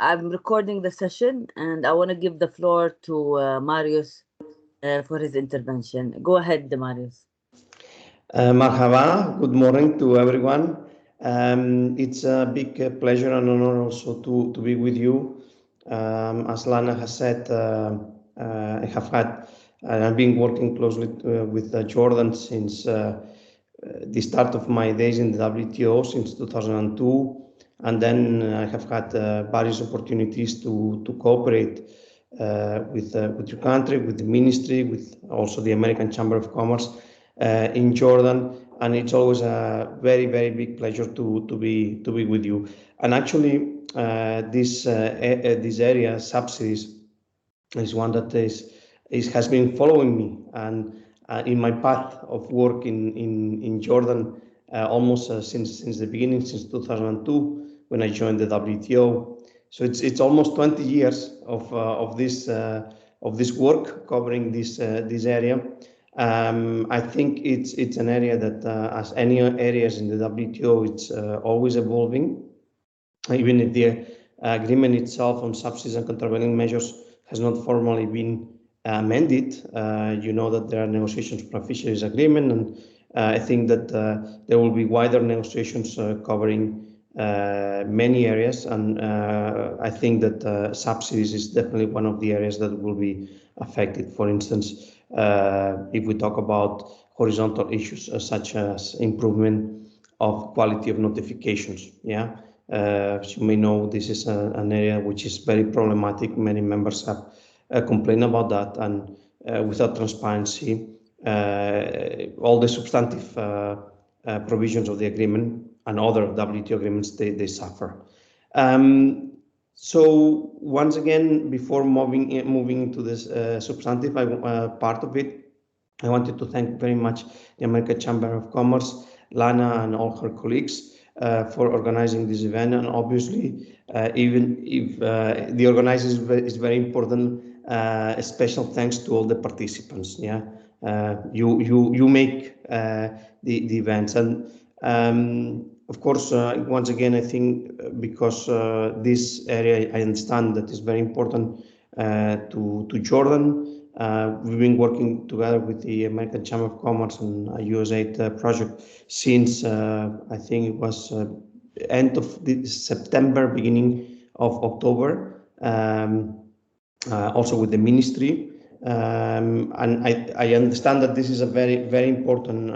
I'm recording the session and I want to give the floor to Marius for his intervention. Go ahead, Marius. Marhaba, good morning to everyone. It's a big pleasure and honor also to be with you. As Lana has said, I've been working closely with Jordan since the start of my days in the WTO since 2002, and then I have had various opportunities to cooperate with your country, with the ministry, with also the American Chamber of Commerce in Jordan, and it's always a very big pleasure to be with you. And actually, this area, subsidies, is one that has been following me and in my path of work in Jordan almost since the beginning, since 2002 when I joined the WTO. So it's almost 20 years of this work covering this area. I think it's an area that, as any areas in the WTO, it's always evolving. Even if the agreement itself on subsidies and countervailing measures has not formally been amended, you know that there are negotiations for a fisheries agreement, and I think that there will be wider negotiations covering many areas, and I think that subsidies is definitely one of the areas that will be affected. For instance, if we talk about horizontal issues such as improvement of quality of notifications, as you may know, this is an area which is very problematic. Many members have complained about that, and without transparency, all the substantive provisions of the agreement and other WTO agreements, they suffer. So once again, before moving into this substantive part of it, I wanted to thank very much the American Chamber of Commerce, Lana and all her colleagues for organizing this event. And obviously, even if the organizers is very important, a special thanks to all the participants. You make the events. And of course, once again, I think because this area, I understand that is very important to Jordan. We've been working together with the American Chamber of Commerce on a USAID project since I think it was end of September, beginning of October, also with the ministry. And I understand that this is a very important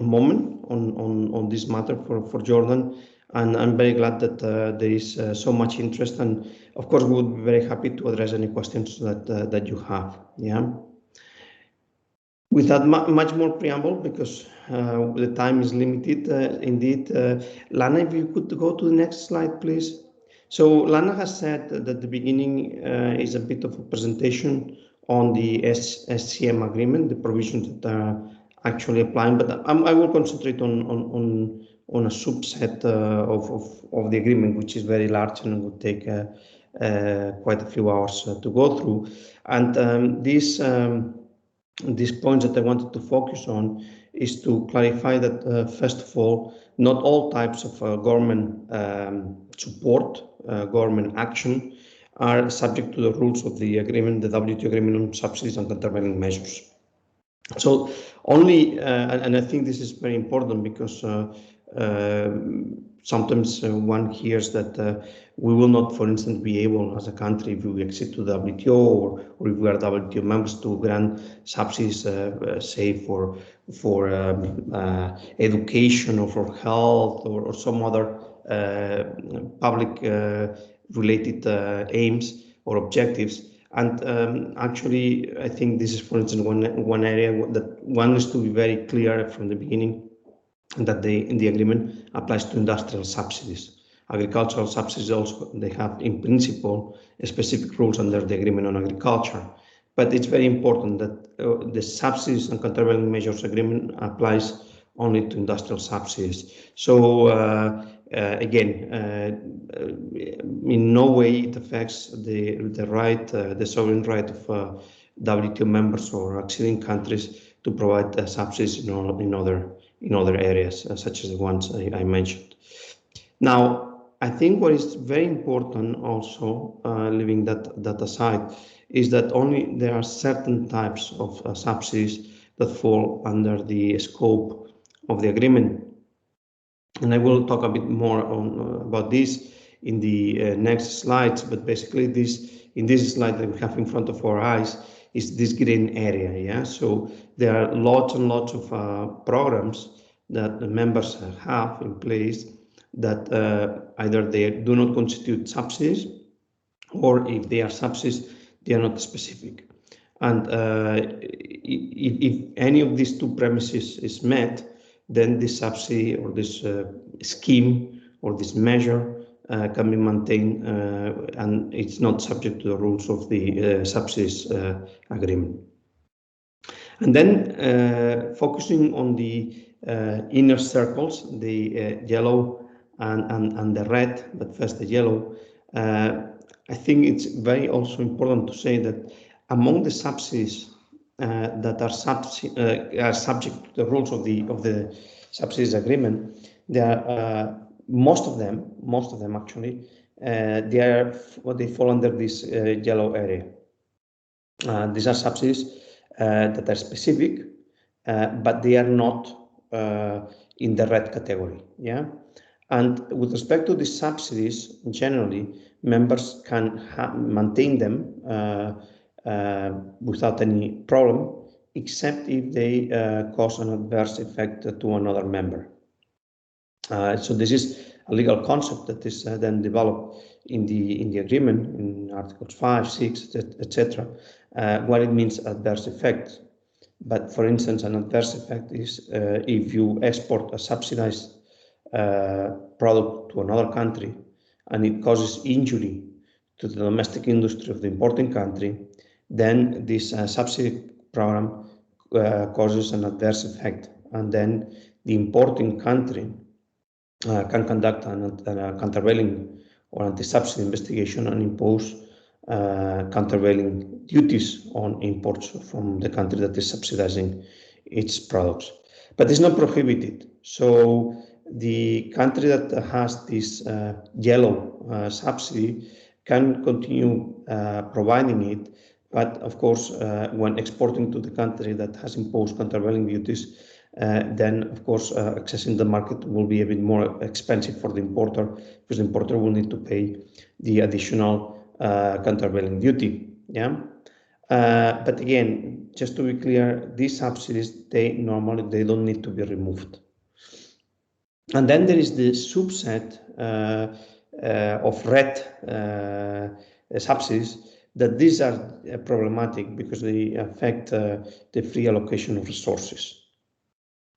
moment on this matter for Jordan, and I'm very glad that there is so much interest, and of course we would be very happy to address any questions that you have. Without much more preamble, because the time is limited, indeed. Lana, if you could go to the next slide, please. So Lana has said that the beginning is a bit of a presentation on the SCM agreement, the provisions that are actually applying, but I will concentrate on a subset of the agreement, which is very large and would take quite a few hours to go through. And these points that I wanted to focus on is to clarify that, first of all, not all types of government support, government action, are subject to the rules of the agreement, the WTO agreement on subsidies and countervailing measures. So only, and I think this is very important because sometimes one hears that we will not, for instance, be able as a country, if we exit to the WTO or if we are WTO members, to grant subsidies, say for education or for health or some other public related aims or objectives. And actually, I think this is, for instance, one area that one is to be very clear from the beginning, that the agreement applies to industrial subsidies. Agricultural subsidies also, they have in principle specific rules under the agreement on agriculture. But it's very important that the subsidies and countervailing measures agreement applies only to industrial subsidies. So again, in no way it affects the sovereign right of WTO members or acceding countries to provide subsidies in other areas, such as the ones I mentioned. Now, I think what is very important also, leaving that aside, is that only there are certain types of subsidies that fall under the scope of the agreement. And I will talk a bit more about this in the next slides, but basically in this slide that we have in front of our eyes is this green area. Yeah, so there are lots and lots of programs that the members have in place that either they do not constitute subsidies, or if they are subsidies, they are not specific. And if any of these two premises is met, then this subsidy or this scheme or this measure can be maintained and it's not subject to the rules of the subsidies agreement. And then focusing on the inner circles, the yellow and the red, but first the yellow, I think it's very also important to say that among the subsidies that are subject to the rules of the subsidies agreement, there are most of them actually, they fall under this yellow area. These are subsidies that are specific, but they are not in the red category. Yeah, and with respect to the subsidies, generally members can maintain them without any problem, except if they cause an adverse effect to another member. So this is a legal concept that is then developed in the agreement in Articles 5, 6, etc. What it means adverse effect. But for instance, an adverse effect is if you export a subsidized product to another country and it causes injury to the domestic industry of the importing country, then this subsidy program causes an adverse effect, and then the importing country can conduct a countervailing or anti-subsidy investigation and impose countervailing duties on imports from the country that is subsidizing its products. But it's not prohibited. So the country that has this yellow subsidy can continue providing it. But of course, when exporting to the country that has imposed countervailing duties, then of course accessing the market will be a bit more expensive for the importer, because the importer will need to pay the additional countervailing duty. Yeah, but again, just to be clear, these subsidies they don't need to be removed. And then there is the subset of red subsidies, that these are problematic because they affect the free allocation of resources.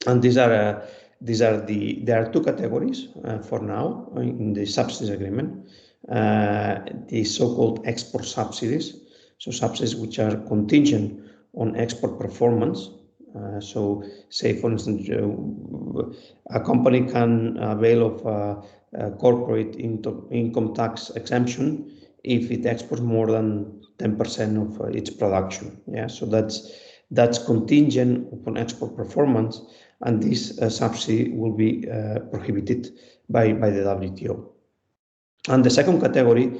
And there are two categories for now in the subsidies agreement. The so-called export subsidies, so subsidies which are contingent on export performance. So say, for instance, a company can avail of corporate income tax exemption if it exports more than 10% of its production. Yeah, so that's contingent upon export performance, and this subsidy will be prohibited by the WTO. And the second category,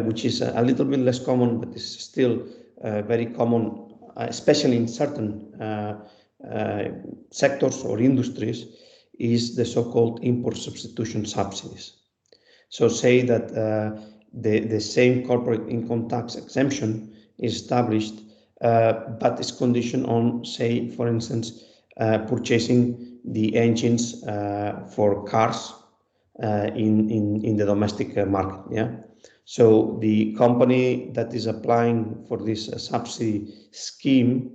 which is a little bit less common, but is still very common, especially in certain sectors or industries, is the so-called import substitution subsidies. So say that the same corporate income tax exemption is established, but is conditioned on, say, for instance, purchasing the engines for cars in the domestic market. Yeah. So the company that is applying for this subsidy scheme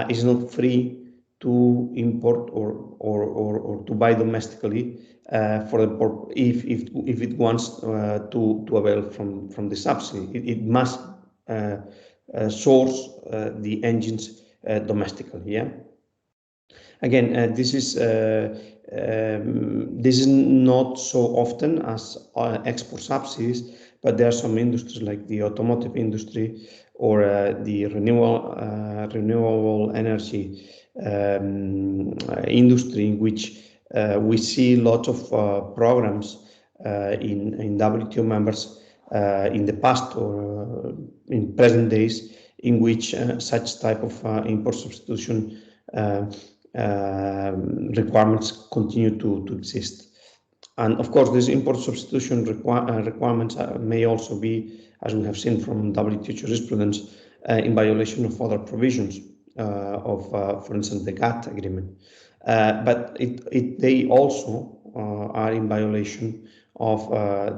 is not free to import or to buy domestically if it wants to avail from the subsidy. It must source the engines domestically. Yeah. Again, this is not so often as export subsidies, but there are some industries like the automotive industry or the renewable energy industry, in which we see lots of programs in WTO members in the past or in present days, in which such type of import substitution requirements continue to exist. And of course, these import substitution requirements may also be, as we have seen from WTO jurisprudence, in violation of other provisions of, for instance, the GATT agreement. But they also are in violation of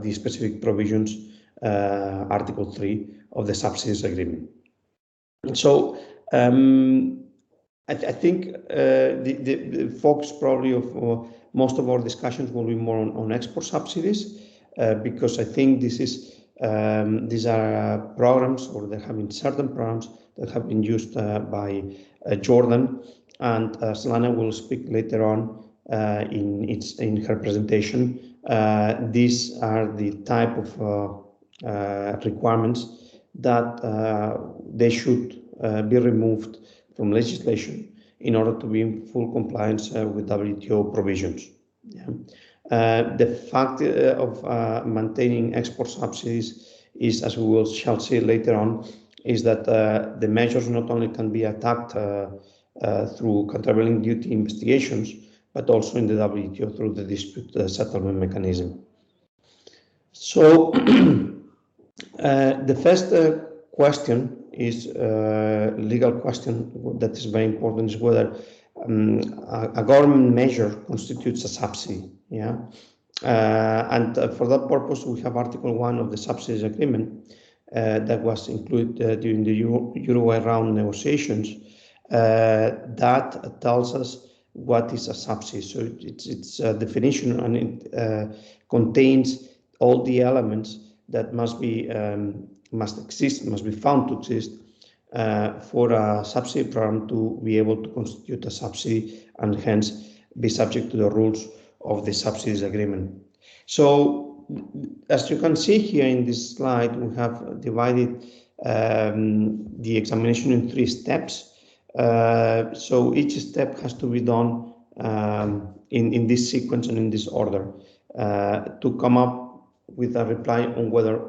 the specific provisions, Article 3 of the Subsidies Agreement. So I think the focus probably of most of our discussions will be more on export subsidies, because I think these are programs, or there have been certain programs that have been used by Jordan, and as Lana will speak later on in her presentation, these are the type of requirements that they should be removed from legislation in order to be in full compliance with WTO provisions. Yeah. The fact of maintaining export subsidies is, as we shall see later on, is that the measures not only can be attacked through countervailing duty investigations, but also in the WTO through the dispute settlement mechanism. So the first question is legal question that is very important, is whether a government measure constitutes a subsidy. Yeah, and for that purpose, we have Article 1 of the Subsidies Agreement that was included during the Uruguay round negotiations that tells us what is a subsidy. So it's a definition, and it contains all the elements that must be found to exist for a subsidy program to be able to constitute a subsidy and hence be subject to the rules of the Subsidies Agreement. So as you can see here in this slide, we have divided the examination in 3 steps. So each step has to be done in this sequence and in this order to come up with a reply on whether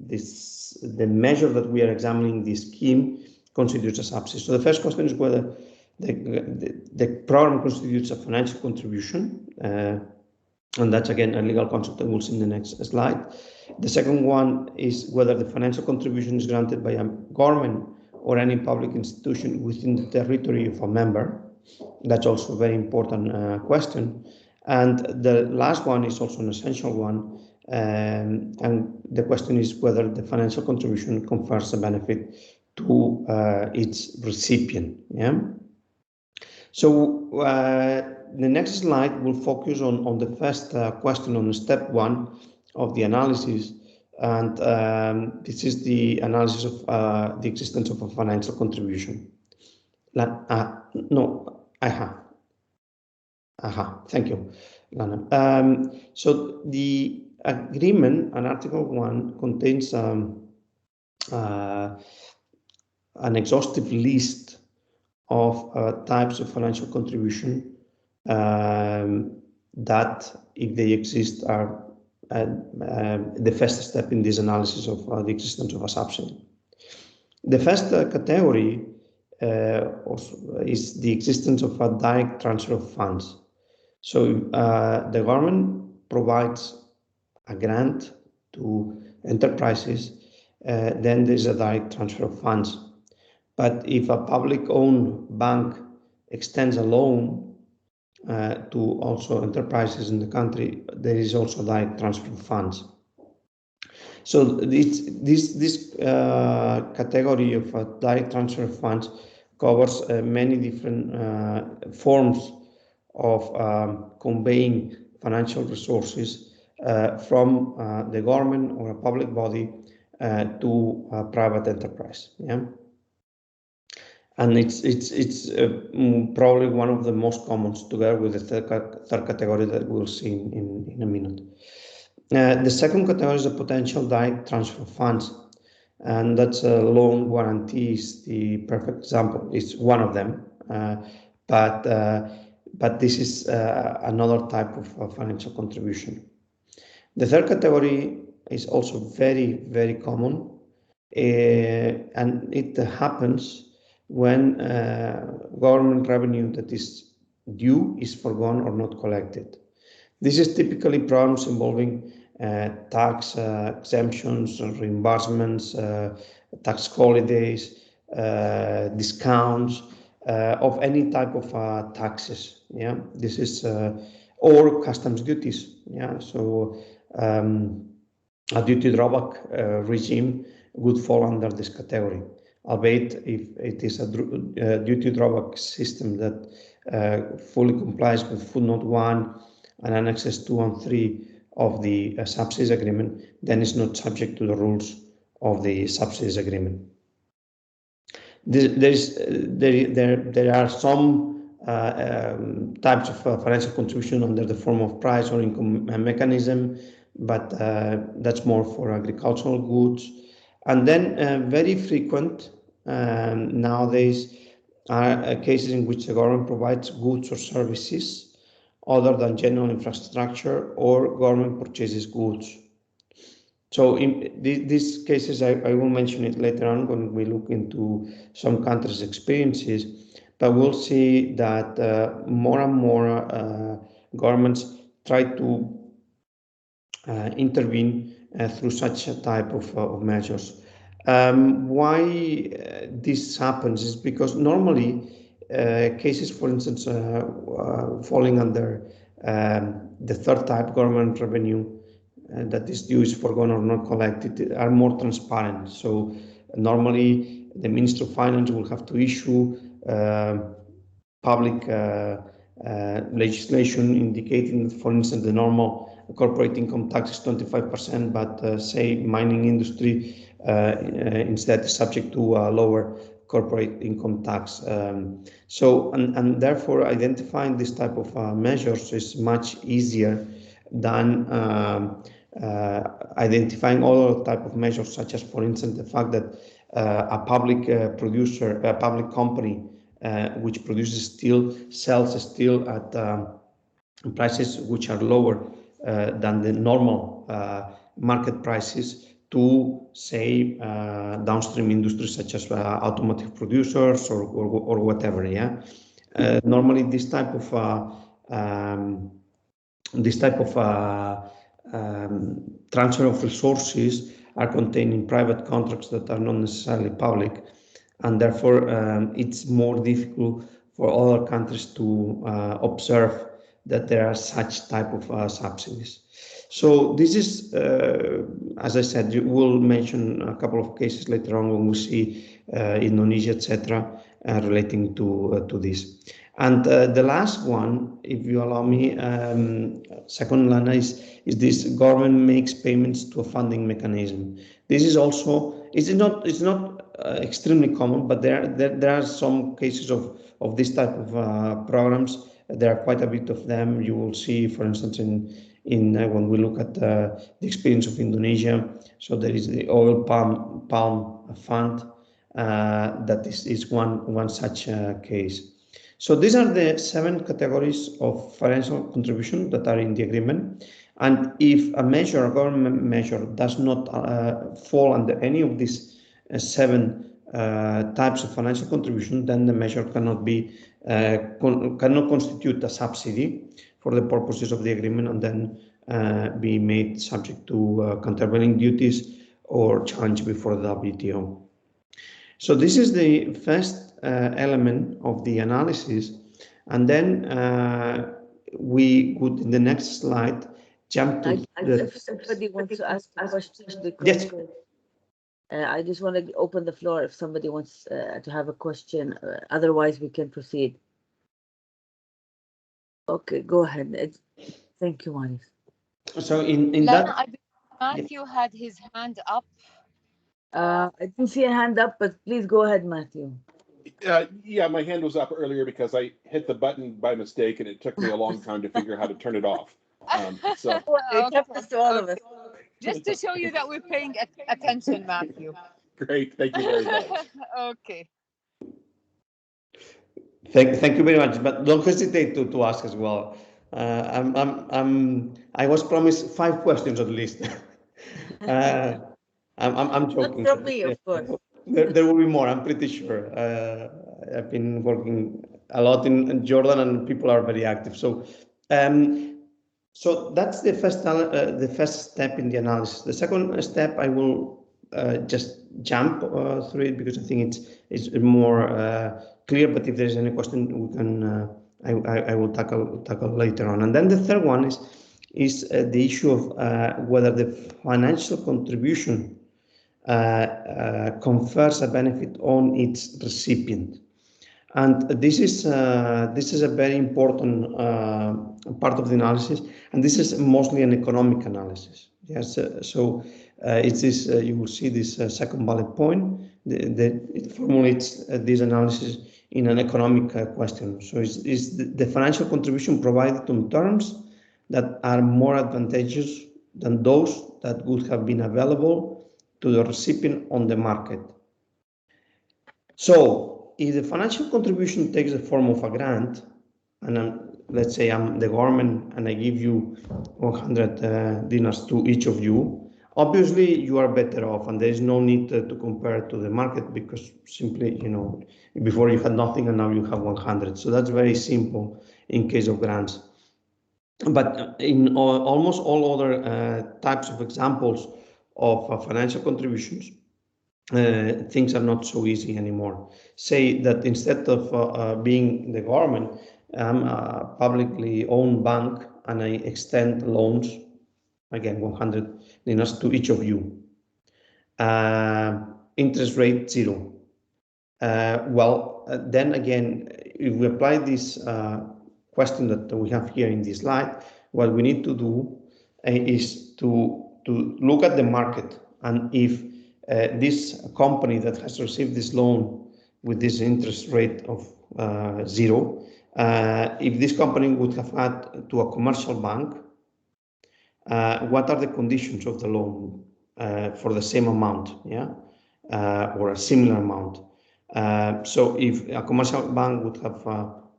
the measure that we are examining, the scheme, constitutes a subsidy. So the first question is whether the program constitutes a financial contribution, and that's again a legal concept that we'll see in the next slide. The second one is whether the financial contribution is granted by a government or any public institution within the territory of a member. That's also a very important question. And the last one is also an essential one, and the question is whether the financial contribution confers a benefit to its recipient. Yeah. So the next slide will focus on the first question, on step 1 of the analysis, and this is the analysis of the existence of a financial contribution. Thank you, Lana. So the agreement, and Article 1, contains an exhaustive list of types of financial contribution that, if they exist, are the first step in this analysis of the existence of a subsidy. The first category is the existence of a direct transfer of funds. So the government provides a grant to enterprises, then there's a direct transfer of funds. But if a public-owned bank extends a loan to also enterprises in the country, there is also direct transfer of funds. So this category of direct transfer of funds covers many different forms of conveying financial resources from the government or a public body to a private enterprise. Yeah. And it's probably one of the most common, together with the third category that we'll see in a minute. The second category is the potential direct transfer of funds, and that's a loan guarantee is the perfect example. It's one of them, but this is another type of financial contribution. The third category is also very, very common, and it happens when government revenue that is due is forgone or not collected. This is typically problems involving tax exemptions, reimbursements, tax holidays, discounts of any type of taxes. Yeah, this is or customs duties. Yeah, so a duty drawback regime would fall under this category, albeit if it is a duty drawback system that fully complies with footnote 1 and annexes 2 and 3 of the subsidies agreement, then it's not subject to the rules of the subsidies agreement. There are some types of financial contribution under the form of price or income mechanism, but that's more for agricultural goods. And then very frequent nowadays are cases in which the government provides goods or services other than general infrastructure or government purchases goods. So in these cases, I will mention it later on when we look into some countries' experiences, but we'll see that more and more governments try to intervene through such a type of measures. Why this happens is because normally cases, for instance, falling under the third type, government revenue, that is due is forgone or not collected, are more transparent. So normally the Minister of Finance will have to issue public legislation indicating, for instance, the normal corporate income tax is 25%, but say mining industry instead is subject to a lower corporate income tax. And therefore identifying this type of measures is much easier than identifying other type of measures, such as, for instance, the fact that a public producer, a public company which produces steel, sells steel at prices which are lower than the normal market prices to, say, downstream industries such as automotive producers or whatever. Yeah, normally this type of transfer of resources are contained in private contracts that are not necessarily public, and therefore it's more difficult for other countries to observe that there are such type of subsidies. So this is, as I said, we'll mention a couple of cases later on when we see Indonesia, etc., relating to this. And the last one, if you allow me, second, Lana, is this: government makes payments to a funding mechanism. This is also, it's not extremely common, but there are some cases of this type of programs. There are quite a bit of them. You will see, for instance, in when we look at the experience of Indonesia. So there is the oil palm fund that is one such case. So these are the 7 categories of financial contribution that are in the agreement. And if a measure, a government measure, does not fall under any of these 7 types of financial contribution, then the measure cannot constitute a subsidy for the purposes of the agreement, and then be made subject to countervailing duties or challenge before the WTO. So this is the first element of the analysis, and then we would, in the next slide, jump to if somebody wants to ask a question, yes. I just want to open the floor if somebody wants to have a question. Otherwise, we can proceed. Okay, go ahead. Thank you, Maris. So in Lana, that, I believe Matthew had his hand up. I didn't see a hand up, but please go ahead, Matthew. Yeah, my hand was up earlier because I hit the button by mistake, and it took me a long time to figure out how to turn it off. So It happens to all of us. Just to show you that we're paying attention, Matthew. great, thank you very much. Okay. thank you very much, but don't hesitate to ask as well. I was promised 5 questions at least. I'm joking. Not from me, of course. There will be more, I'm pretty sure. I've been working a lot in Jordan, and people are very active. So that's the first step in the analysis. The second step, I will just jump through it because I think it's more clear. But if there's any question, we can I will tackle later on. And then the third one is the issue of whether the financial contribution confers a benefit on its recipient. And this is a very important part of the analysis, and this is mostly an economic analysis. Yes, so it's this. You will see this second bullet point. It formulates this analysis in an economic question. So is the financial contribution provided on terms that are more advantageous than those that would have been available to the recipient on the market. So if the financial contribution takes the form of a grant, and let's say I'm the government and I give you 100 dinars to each of you, obviously you are better off, and there is no need to compare to the market, because simply, before you had nothing and now you have 100. So that's very simple in case of grants. But in almost all other types of examples of financial contributions, things are not so easy anymore. Say that instead of being the government, I'm a publicly owned bank and I extend loans, again 100 dinars to each of you. Interest rate 0. Then again, if we apply this question that we have here in this slide, what we need to do is to look at the market, and if this company that has received this loan with this interest rate of 0, if this company would have had to a commercial bank, what are the conditions of the loan for the same amount, or a similar amount? So if a commercial bank would have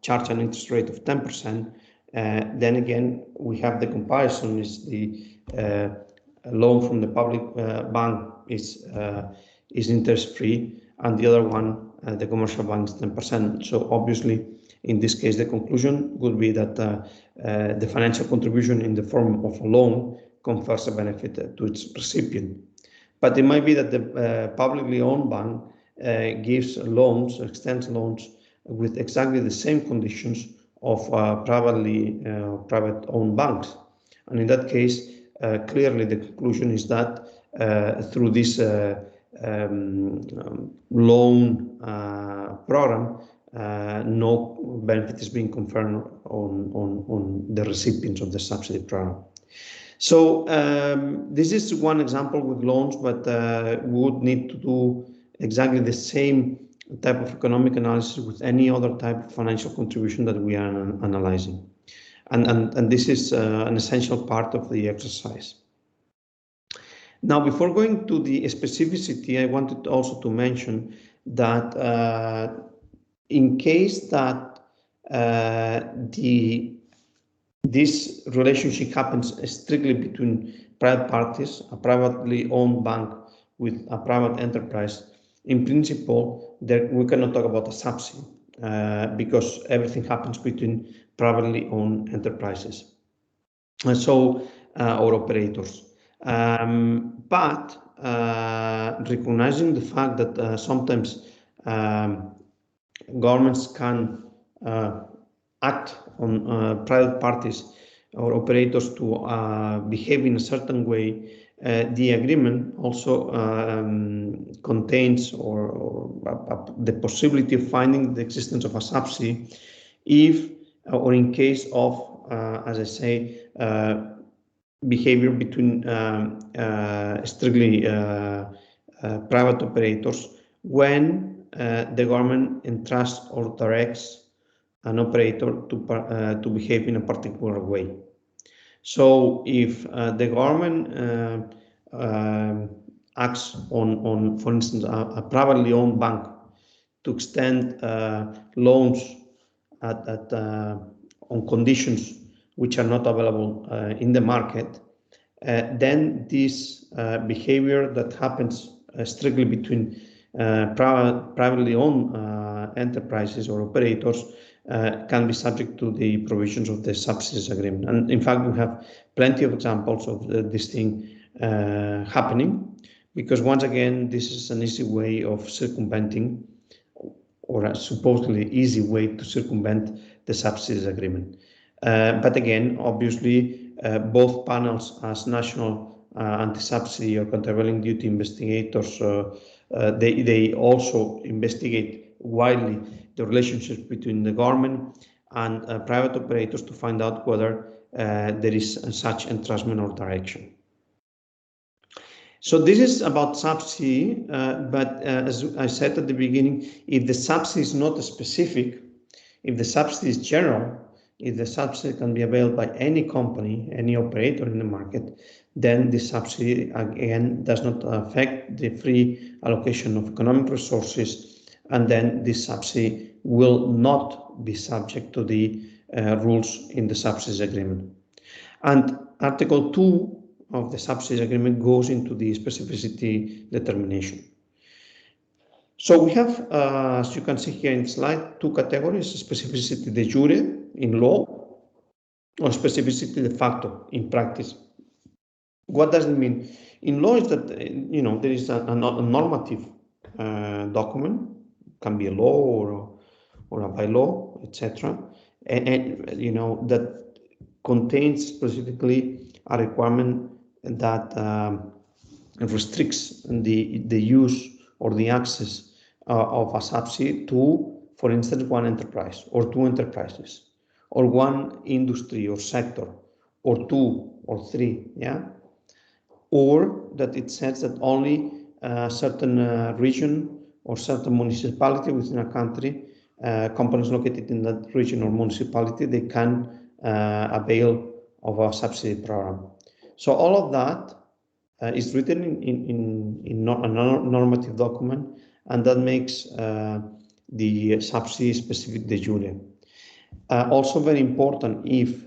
charged an interest rate of 10%, then again we have the comparison: is the loan from the public bank is interest free, and the other one, the commercial bank, is 10%. So obviously, in this case, the conclusion would be that the financial contribution in the form of a loan confers a benefit to its recipient. But it might be that the publicly owned bank gives loans, extends loans with exactly the same conditions of private owned banks. And in that case, clearly the conclusion is that through this loan program, no benefit is being conferred on the recipients of the subsidy program. So this is one example with loans, but we would need to do exactly the same type of economic analysis with any other type of financial contribution that we are analyzing. And this is an essential part of the exercise. Now, before going to the specificity, I wanted also to mention that in case that this relationship happens strictly between private parties, a privately owned bank with a private enterprise, in principle, we cannot talk about a subsidy because everything happens between privately owned enterprises, or operators. But recognizing the fact that sometimes governments can act on private parties or operators to behave in a certain way, the agreement also contains the possibility of finding the existence of a subsidy if or in case of, as I say, behavior between strictly private operators when the government entrusts or directs an operator to behave in a particular way. So if the government acts on, for instance, a privately owned bank to extend loans on conditions which are not available in the market, then this behavior that happens strictly between privately owned enterprises or operators can be subject to the provisions of the subsidies agreement. And in fact, we have plenty of examples of this thing happening, because once again, this is an easy way of circumventing, or a supposedly easy way to circumvent the subsidies agreement. But again, obviously, both panels as national anti-subsidy or countervailing duty investigators, they also investigate widely the relationships between the government and private operators to find out whether there is such entrustment or direction. So this is about subsidy, but as I said at the beginning, if the subsidy is not specific, if the subsidy is general, if the subsidy can be availed by any company, any operator in the market, then the subsidy again does not affect the free allocation of economic resources, and then this subsidy will not be subject to the rules in the subsidies agreement. And Article 2 of the subsidies agreement goes into the specificity determination. So we have, as you can see here in the slide, two categories: specificity de jure in law or specificity de facto in practice. What does it mean? In law is that, there is a normative document, can be a law or a bylaw, etc., and that contains specifically a requirement that restricts the use or the access of a subsidy to, for instance, one enterprise or two enterprises, or one industry or sector, or two or three, or that it says that only a certain region or certain municipality within a country, companies located in that region or municipality, they can avail of a subsidy program. So all of that is written in a normative document, and that makes the subsidy specific de jure. Also very important, if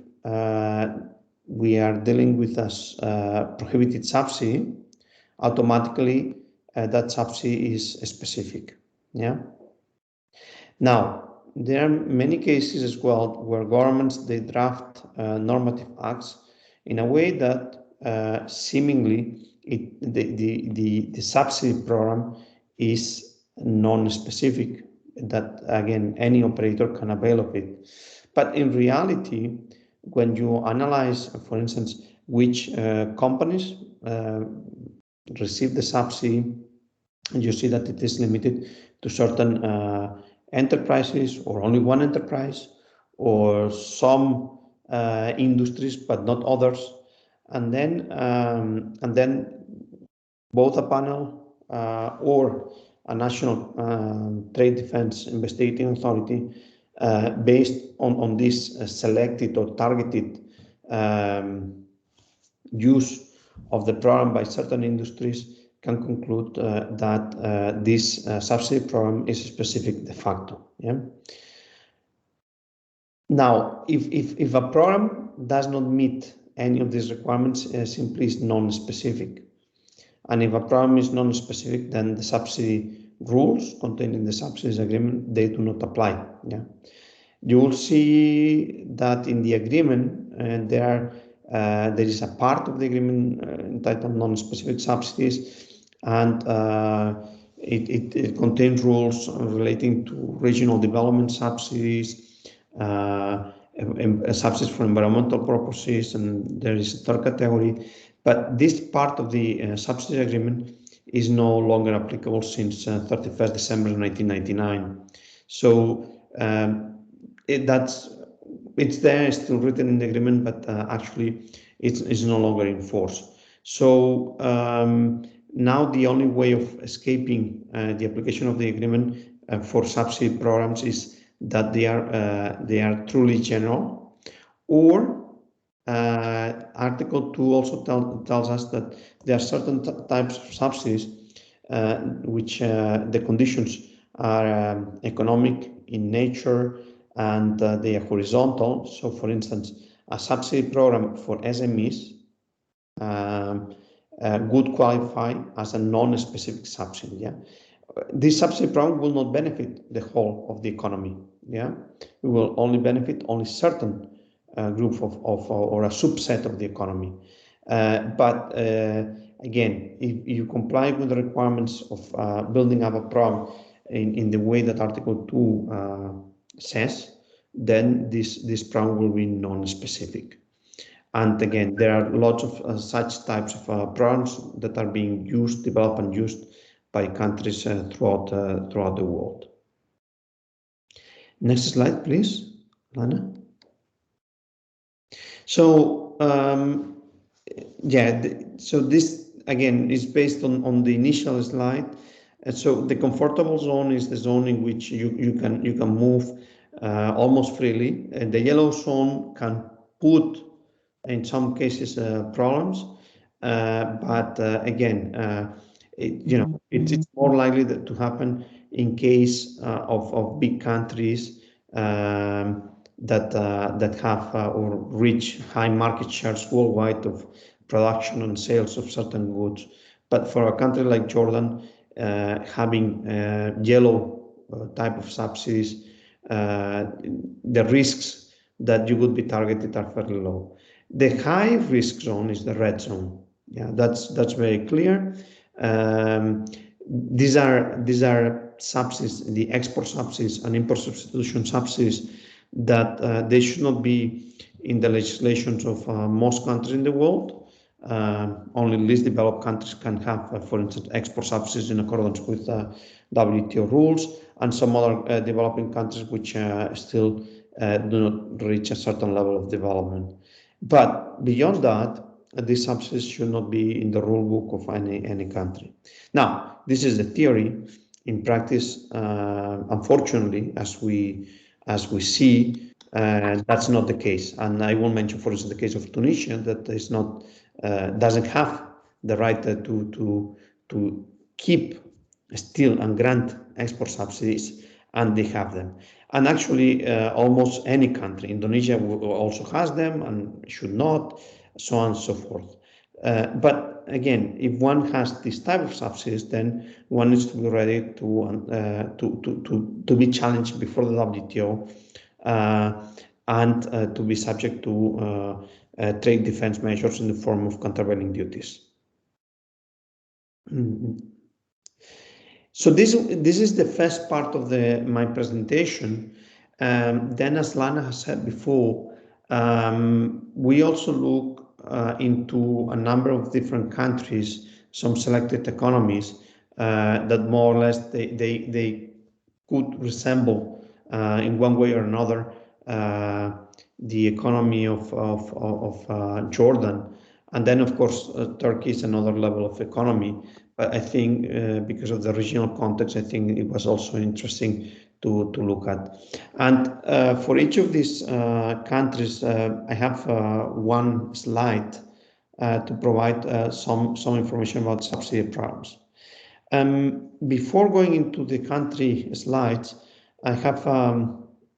we are dealing with a prohibited subsidy, automatically that subsidy is specific. Now, there are many cases as well where governments, they draft normative acts in a way that seemingly the subsidy program is non-specific, that again any operator can avail of it. But in reality, when you analyze, for instance, which companies receive the subsidy, you see that it is limited to certain enterprises, or only one enterprise, or some industries but not others. And then both a panel or a national trade defense investigating authority, based on this selected or targeted use of the program by certain industries, can conclude that this subsidy program is specific de facto. Now, if a program does not meet any of these requirements, simply is non-specific. And if a program is non-specific, then the subsidy rules contained in the subsidies agreement, they do not apply. You will see that in the agreement there is a part of the agreement entitled non-specific subsidies, and it contains rules relating to regional development subsidies, subsidies for environmental purposes, and there is a third category. But this part of the subsidy agreement is no longer applicable since 31st December 1999. So it's there, it's still written in the agreement, but actually it's no longer in force. So now the only way of escaping the application of the agreement for subsidy programs is that they are truly general, or Article 2 also tells us that there are certain types of subsidies which the conditions are economic in nature, and they are horizontal. So, for instance, a subsidy program for SMEs would qualify as a non-specific subsidy. Yeah, this subsidy program will not benefit the whole of the economy. Yeah, it will only benefit only certain group of or a subset of the economy. But again, if you comply with the requirements of building up a program in the way that Article 2 says, then this program will be non-specific. And again, there are lots of such types of programs that are being used, developed and used by countries throughout the world. Next slide, please, Lana. So so this again is based on the initial slide. And so the comfortable zone is the zone in which you can move almost freely, and the yellow zone can put in some cases problems, but again, it's more likely to happen in case of big countries that have or reach high market shares worldwide of production and sales of certain goods. But for a country like Jordan, having yellow type of subsidies, the risks that you would be targeted are fairly low. The high risk zone is the red zone. Yeah, that's very clear. These are subsidies, the export subsidies and import substitution subsidies, that they should not be in the legislations of most countries in the world. Only least developed countries can have, for instance, export subsidies in accordance with WTO rules, and some other developing countries which still do not reach a certain level of development. But beyond that, these subsidies should not be in the rule book of any country. Now, this is the theory. In practice, unfortunately, as we see, that's not the case. And I will mention, for instance, the case of Tunisia, that is not doesn't have the right to keep still and grant export subsidies, and they have them. And actually, almost any country, Indonesia also has them and should not, so on and so forth. But again, if one has this type of subsidies, then one needs to be ready to be challenged before the WTO and to be subject to trade defense measures in the form of countervailing duties. So this is the first part of my presentation. Then, as Lana has said before, we also look into a number of different countries, some selected economies that more or less they could resemble in one way or another the economy of Jordan. And then, of course, Turkey is another level of economy. But I think because of the regional context, I think it was also interesting to look at. And for each of these countries, I have one slide to provide some information about subsidy programs. Before going into the country slides, I have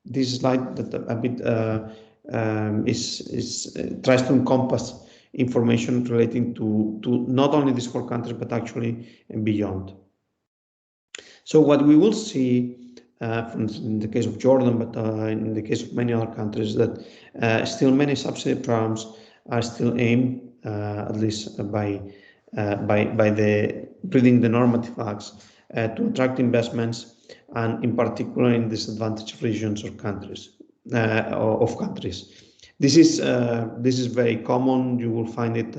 this slide that a bit tries to encompass information relating to not only these four countries, but actually beyond. So what we will see, for instance, in the case of Jordan, but in the case of many other countries, that still many subsidy programs are still aimed, at least by the reading the normative acts, to attract investments, and in particular in disadvantaged regions or countries of countries. This is very common. You will find it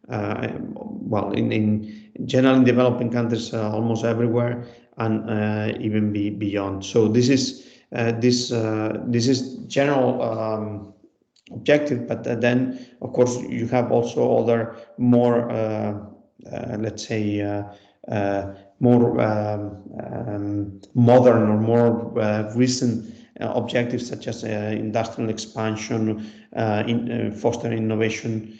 well in general in developing countries almost everywhere, and even beyond. So this is general objective, but then of course you have also other more let's say more modern or more recent objectives, such as industrial expansion, fostering innovation,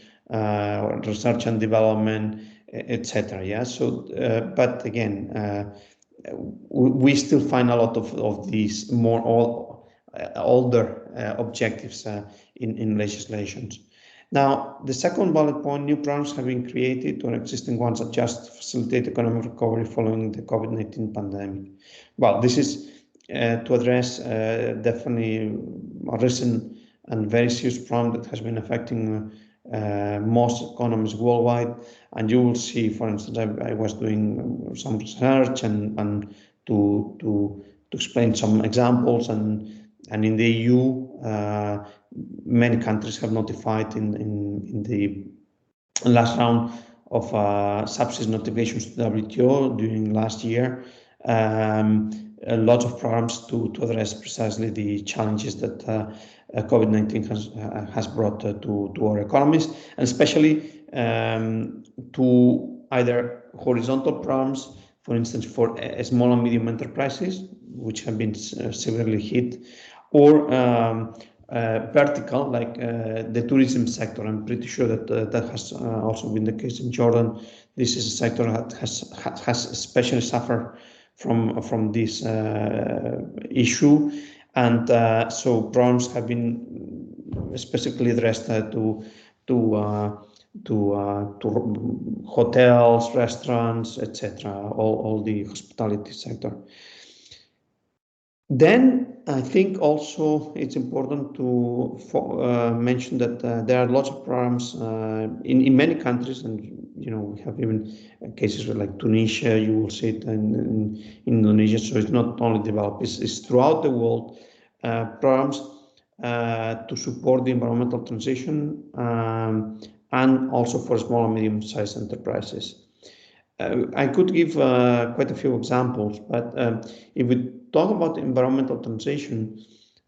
research and development, etc. Yeah. So, but again, we still find a lot of these more older objectives in legislations. Now, the second bullet point, new programs have been created or existing ones adjust to facilitate economic recovery following the COVID-19 pandemic. Well, this is to address definitely a recent and very serious problem that has been affecting most economies worldwide. And you will see, for instance, I was doing some research and to explain some examples, and in the EU, many countries have notified in the last round of subsidies notifications to WTO during last year, a lot of programs to address precisely the challenges that COVID-19 has brought to our economies, and especially to either horizontal programs, for instance, for small and medium enterprises, which have been severely hit, or vertical, like the tourism sector. I'm pretty sure that that has also been the case in Jordan. This is a sector that has especially suffered from this issue, and so programs have been specifically addressed to hotels, restaurants, etc., all the hospitality sector. Then I think also it's important to mention that there are lots of programs in many countries, and we have even cases like Tunisia. You will see it in Indonesia. So it's not only developed; it's throughout the world programs to support the environmental transition and also for small and medium-sized enterprises. I could give quite a few examples, but if we talk about environmental transition,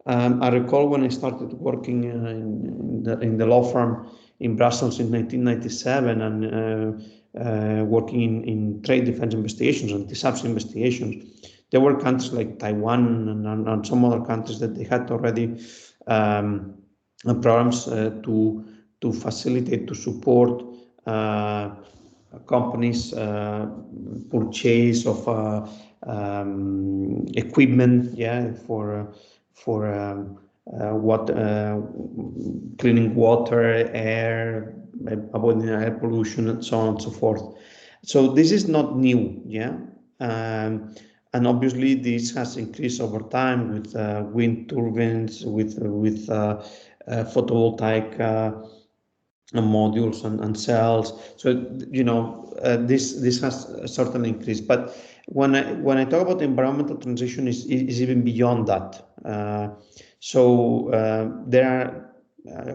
I recall when I started working in the law firm in Brussels in 1997 and working in trade defense investigations and anti-subsidy investigations. There were countries like Taiwan and some other countries that they had already programs to facilitate, to support companies' purchase of equipment, for cleaning water, air, avoiding air pollution, and so on and so forth. So this is not new, and obviously this has increased over time with wind turbines, with photovoltaic modules and cells. So this has certainly increased. But when I talk about environmental transition, is even beyond that. There are.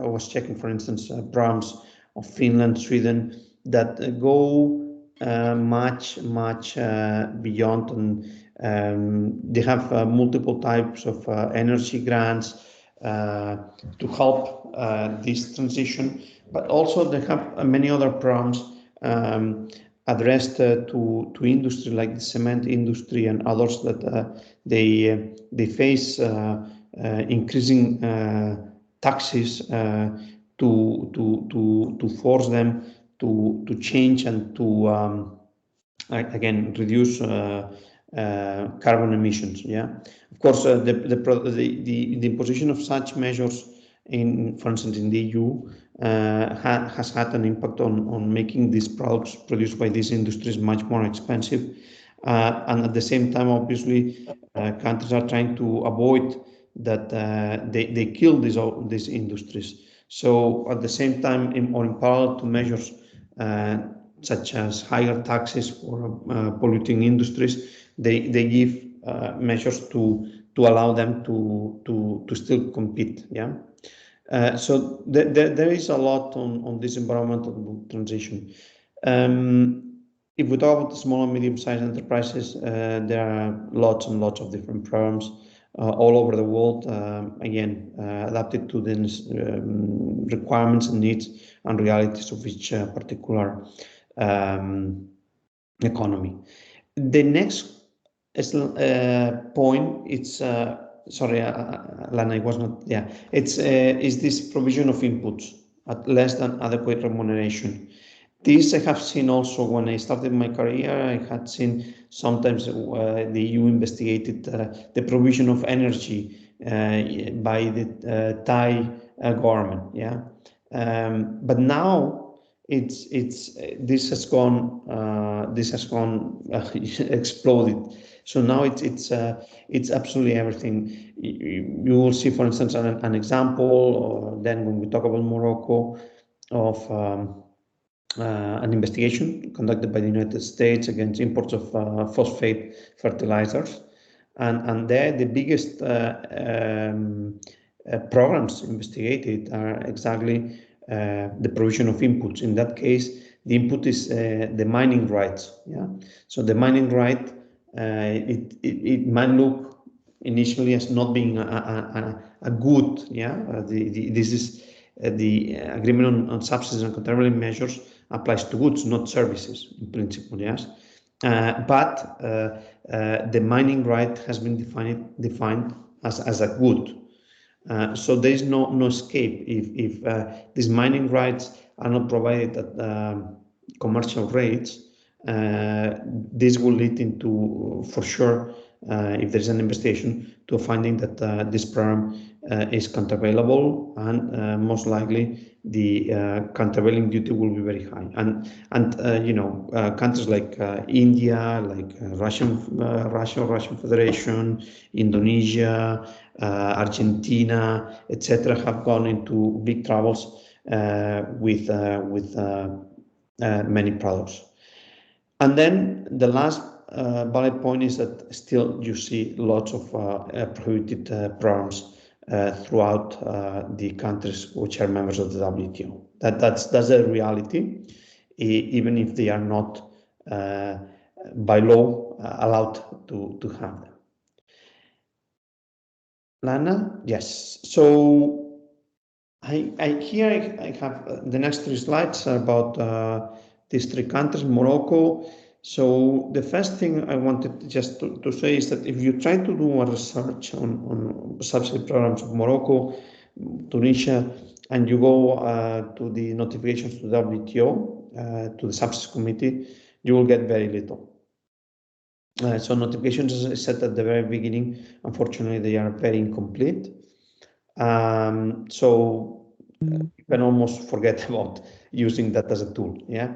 I was checking, for instance, programs of Finland, Sweden that go much beyond, and they have multiple types of energy grants to help this transition. But also they have many other programs addressed to industry, like the cement industry and others that they face increasing taxes to force them to change and to again reduce carbon emissions. Of course, the imposition of such measures for instance, in the EU, has had an impact on making these products produced by these industries much more expensive. And at the same time, obviously, countries are trying to avoid that they kill these industries. So at the same time, in parallel to measures such as higher taxes for polluting industries, they give measures to allow them to still compete. So there is a lot on this environmental transition. If we talk about the small and medium-sized enterprises, there are lots and lots of different programs all over the world, again, adapted to the requirements and needs and realities of each particular economy. The next point, it's sorry, Lana, it was not. It's is this provision of inputs at less than adequate remuneration. This I have seen also when I started my career. I had seen sometimes the EU investigated the provision of energy by the Thai government. Yeah, but now this has gone exploded. So now it's absolutely everything. You will see, for instance, an example, or then when we talk about Morocco, of an investigation conducted by the United States against imports of phosphate fertilizers, and there the biggest programs investigated are exactly the provision of inputs. In that case, the input is the mining rights. Yeah, so the mining right, it might look initially as not being a good. Yeah, this is the agreement on subsidies and countervailing measures applies to goods, not services, in principle. Yes, but the mining right has been defined as a good. So there is no escape if these mining rights are not provided at commercial rates. This will lead into, for sure, if there is an investigation, to a finding that this program is countervailable, and most likely the countervailing duty will be very high. And you know, countries like India, like Russian Federation, Indonesia, Argentina, etc., have gone into big troubles with many products. And then the last bullet point is that still you see lots of prohibited programs throughout the countries which are members of the WTO. That's a reality, even if they are not by law allowed to have them. Lana, yes. So I have the next 3 slides are about these 3 countries, Morocco. So the first thing I wanted just to say is that if you try to do a research on subsidy programs of Morocco, Tunisia, and you go to the notifications to the WTO, to the Subsidies Committee, you will get very little. So notifications, as I said at the very beginning, unfortunately, they are very incomplete. So you can almost forget about using that as a tool. Yeah.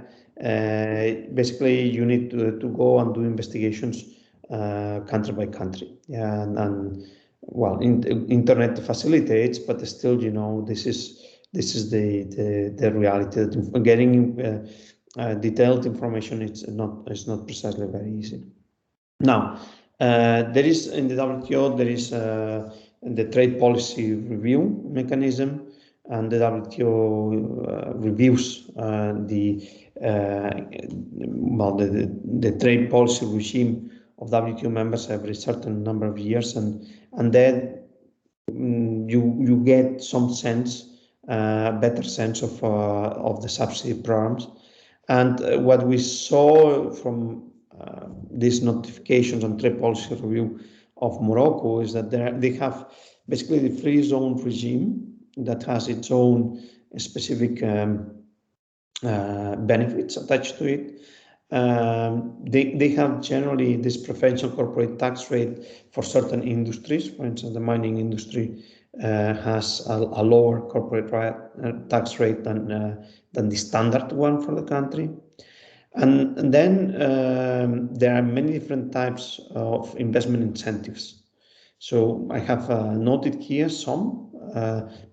Basically, you need to go and do investigations country by country. Yeah, and well, internet facilitates, but still, you know, this is the reality. That getting detailed information is not precisely very easy. Now, there is in the WTO there is the trade policy review mechanism, and the WTO reviews the trade policy regime of WTO members every certain number of years, and then you get some sense, better sense of the subsidy programs. And what we saw from these notifications and trade policy review of Morocco is that they have basically the free zone regime that has its own specific benefits attached to it. They have generally this preferential corporate tax rate for certain industries. For instance, the mining industry has a lower corporate tax rate than the standard one for the country. And then there are many different types of investment incentives. So I have noted here some,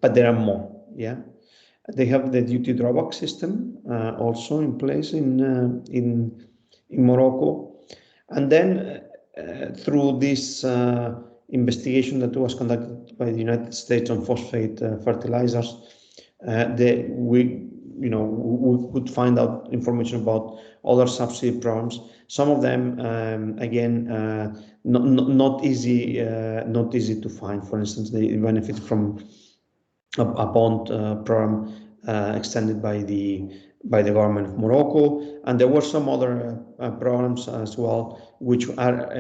but there are more. Yeah, they have the duty drawback system also in place in Morocco, and then through this investigation that was conducted by the United States on phosphate fertilizers, we could find out information about other subsidy programs. Some of them, again, not easy to find. For instance, they benefit from a bond program extended by the government of Morocco, and there were some other programs as well, which are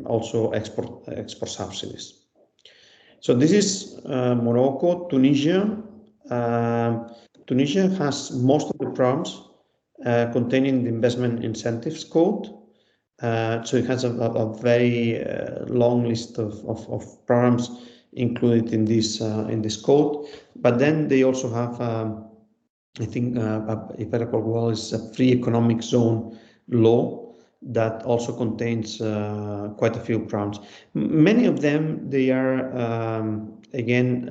also export subsidies. So this is Morocco. Tunisia. Tunisia has most of the programs containing the investment incentives code. So it has a very long list of programs included in this code. But then they also have, I think, if I recall well, is a free economic zone law that also contains quite a few problems. Many of them, they are again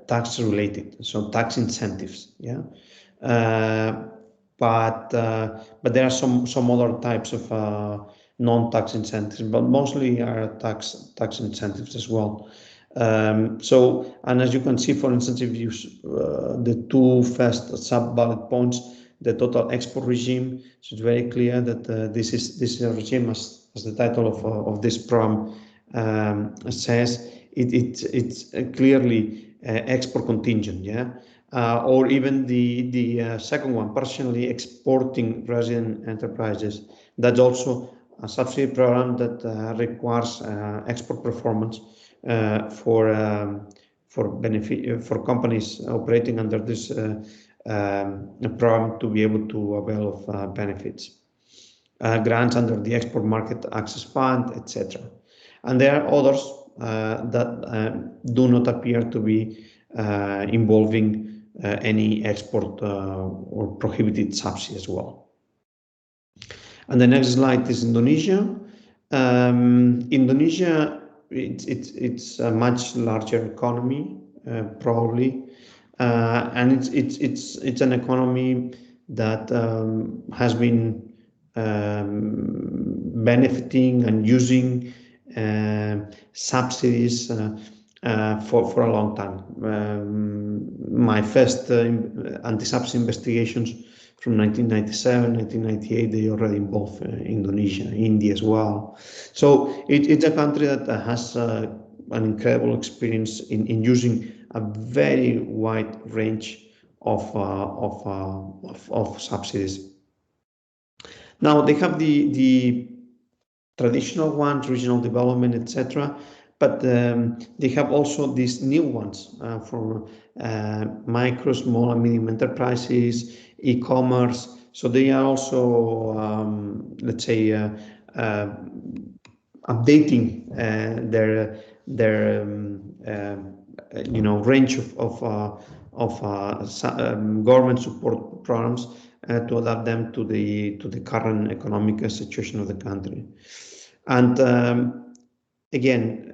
tax related, so tax incentives. Yeah, but there are some other types of non-tax incentives, but mostly are tax incentives as well. So, and as you can see, for instance, if you the two first sub-bullet points, the total export regime, so it's very clear that this is a regime, as the title of this program says, it's clearly export contingent, yeah. Or even the second one, partially exporting resident enterprises. That's also a subsidy program that requires export performance for companies operating under this program to be able to avail of benefits, grants under the Export Market Access Fund, etc. And there are others that do not appear to be involving any export or prohibited subsidy as well. And the next slide is Indonesia. Indonesia, it's a much larger economy, probably, and it's an economy that has been benefiting and using subsidies for a long time. My first anti-subsidy investigations from 1997, 1998, they already involved Indonesia, India as well. So it's a country that has an incredible experience in using a very wide range of subsidies. Now they have the traditional ones, regional development, etc. But they have also these new ones for micro, small, and medium enterprises, e-commerce. So they are also, let's say, updating their range of government support programs to adapt them to the current economic situation of the country. And again,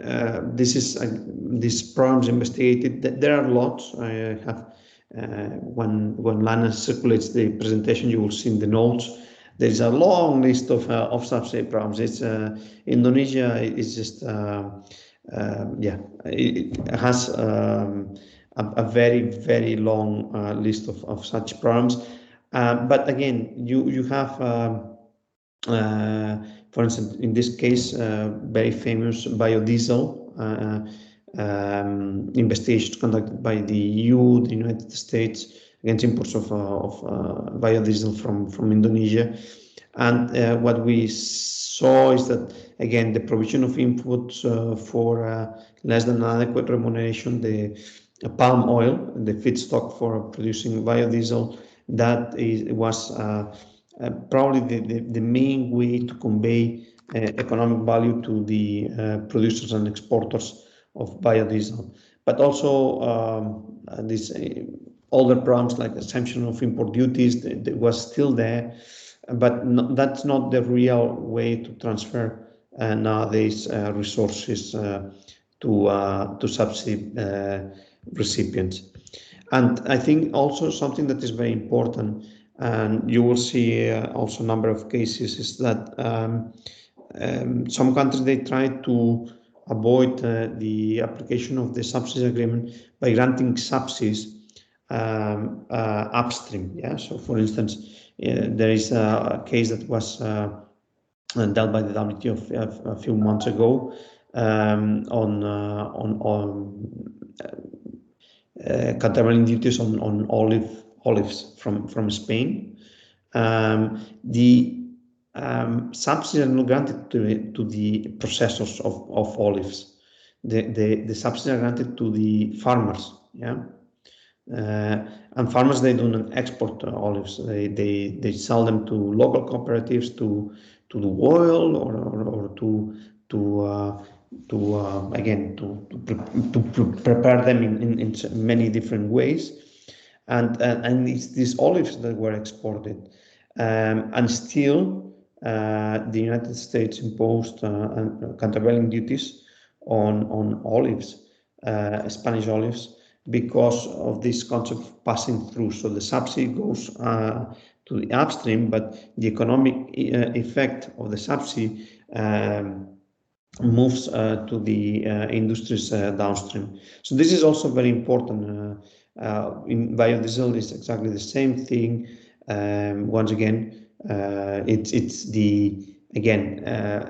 these programs investigated. There are lots. I have when Lana circulates the presentation, you will see in the notes. There is a long list of subsidy programs. It's Indonesia is just it has a very long list of such programs. But again, you have, for instance, in this case, very famous biodiesel investigations conducted by the EU, the United States, against imports of biodiesel from Indonesia. And what we saw is that, again, the provision of inputs for less than adequate remuneration, the palm oil, the feedstock for producing biodiesel, that was probably the main way to convey economic value to the producers and exporters of biodiesel. But also these older programs like exemption of import duties, that was still there, but that's not the real way to transfer nowadays resources to subsidy recipients. And I think also something that is very important, and you will see also a number of cases, is that some countries, they try to avoid the application of the subsidy agreement by granting subsidies upstream. Yeah. So, for instance, there is a case that was dealt by the WTO a few months ago on countervailing duties on olives from Spain. The subsidies are not granted to the processors of olives. The subsidies are granted to the farmers. Yeah. And farmers, they do not export olives. They sell them to local cooperatives to do oil or to prepare them in many different ways, and it's these olives that were exported, and still the United States imposed countervailing duties on olives, Spanish olives, because of this concept of passing through. So the subsidy goes to the upstream, but the economic effect of the subsidy moves to the industries downstream. So this is also very important. In biodiesel is exactly the same thing. Once again, it's the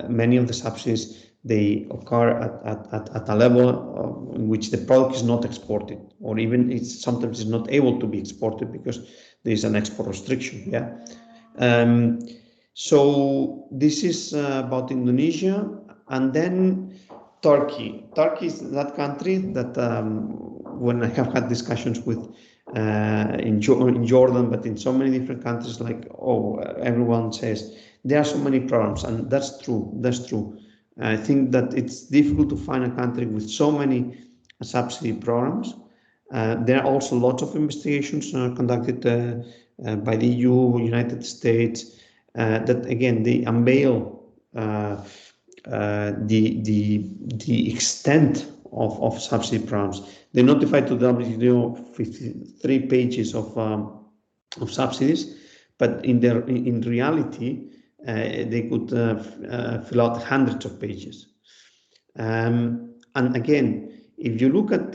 many of the subsidies, they occur at a level in which the product is not exported, or even it's sometimes is not able to be exported because there is an export restriction. Yeah. So this is about Indonesia, and then Turkey. Turkey is that country that when I have had discussions with in Jordan, but in so many different countries, like everyone says there are so many problems, and that's true. That's true. I think that it's difficult to find a country with so many subsidy programs. There are also lots of investigations conducted by the EU, United States, that again they unveil the extent of subsidy programs. They notified to the WTO 53 pages of subsidies, but in reality they could fill out hundreds of pages. And again, if you look at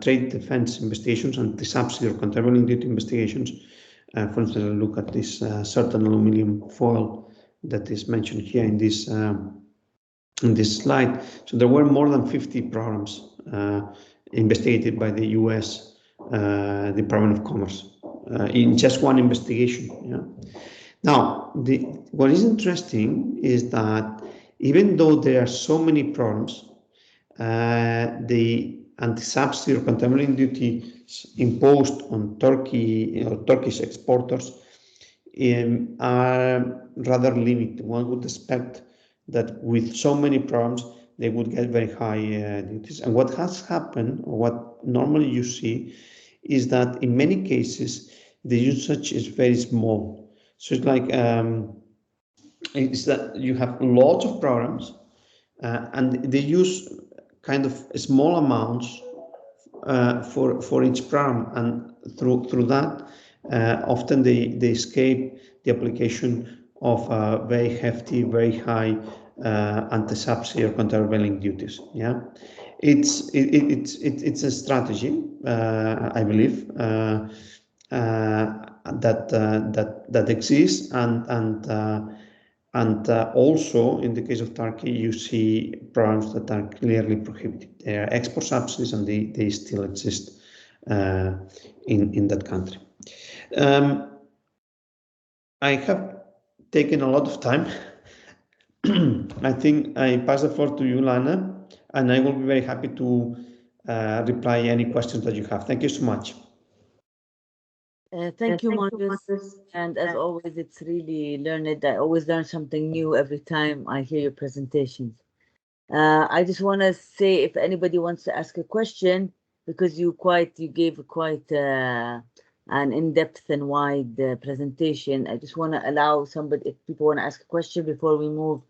trade defense investigations and the subsidy or countervailing duty investigations, for instance, look at this certain aluminum foil that is mentioned here in this slide. So there were more than 50 programs investigated by the U.S. Department of Commerce in just one investigation. Yeah? Now, what is interesting is that even though there are so many programs, the anti-subsidy or countervailing duties imposed on Turkey or Turkish exporters are rather limited. One would expect that with so many programs, they would get very high duties. And what has happened, or what normally you see, is that in many cases, the usage is very small. So it's like, it's that you have lots of programs and they use kind of small amounts for each program, and through that, often they escape the application of very hefty, very high anti-subsidy or countervailing duties. Yeah, it's a strategy, I believe, that exists, and also in the case of Turkey, you see programs that are clearly prohibited. They are export subsidies, and they still exist in that country. I have taken a lot of time. I think I pass the floor to you, Lana, and I will be very happy to reply any questions that you have. Thank you so much. Thank you, Marius. And as always, it's really learned. I always learn something new every time I hear your presentations. I just want to say, if anybody wants to ask a question, because you gave quite an in-depth and wide presentation, I just want to allow somebody, if people want to ask a question before we move,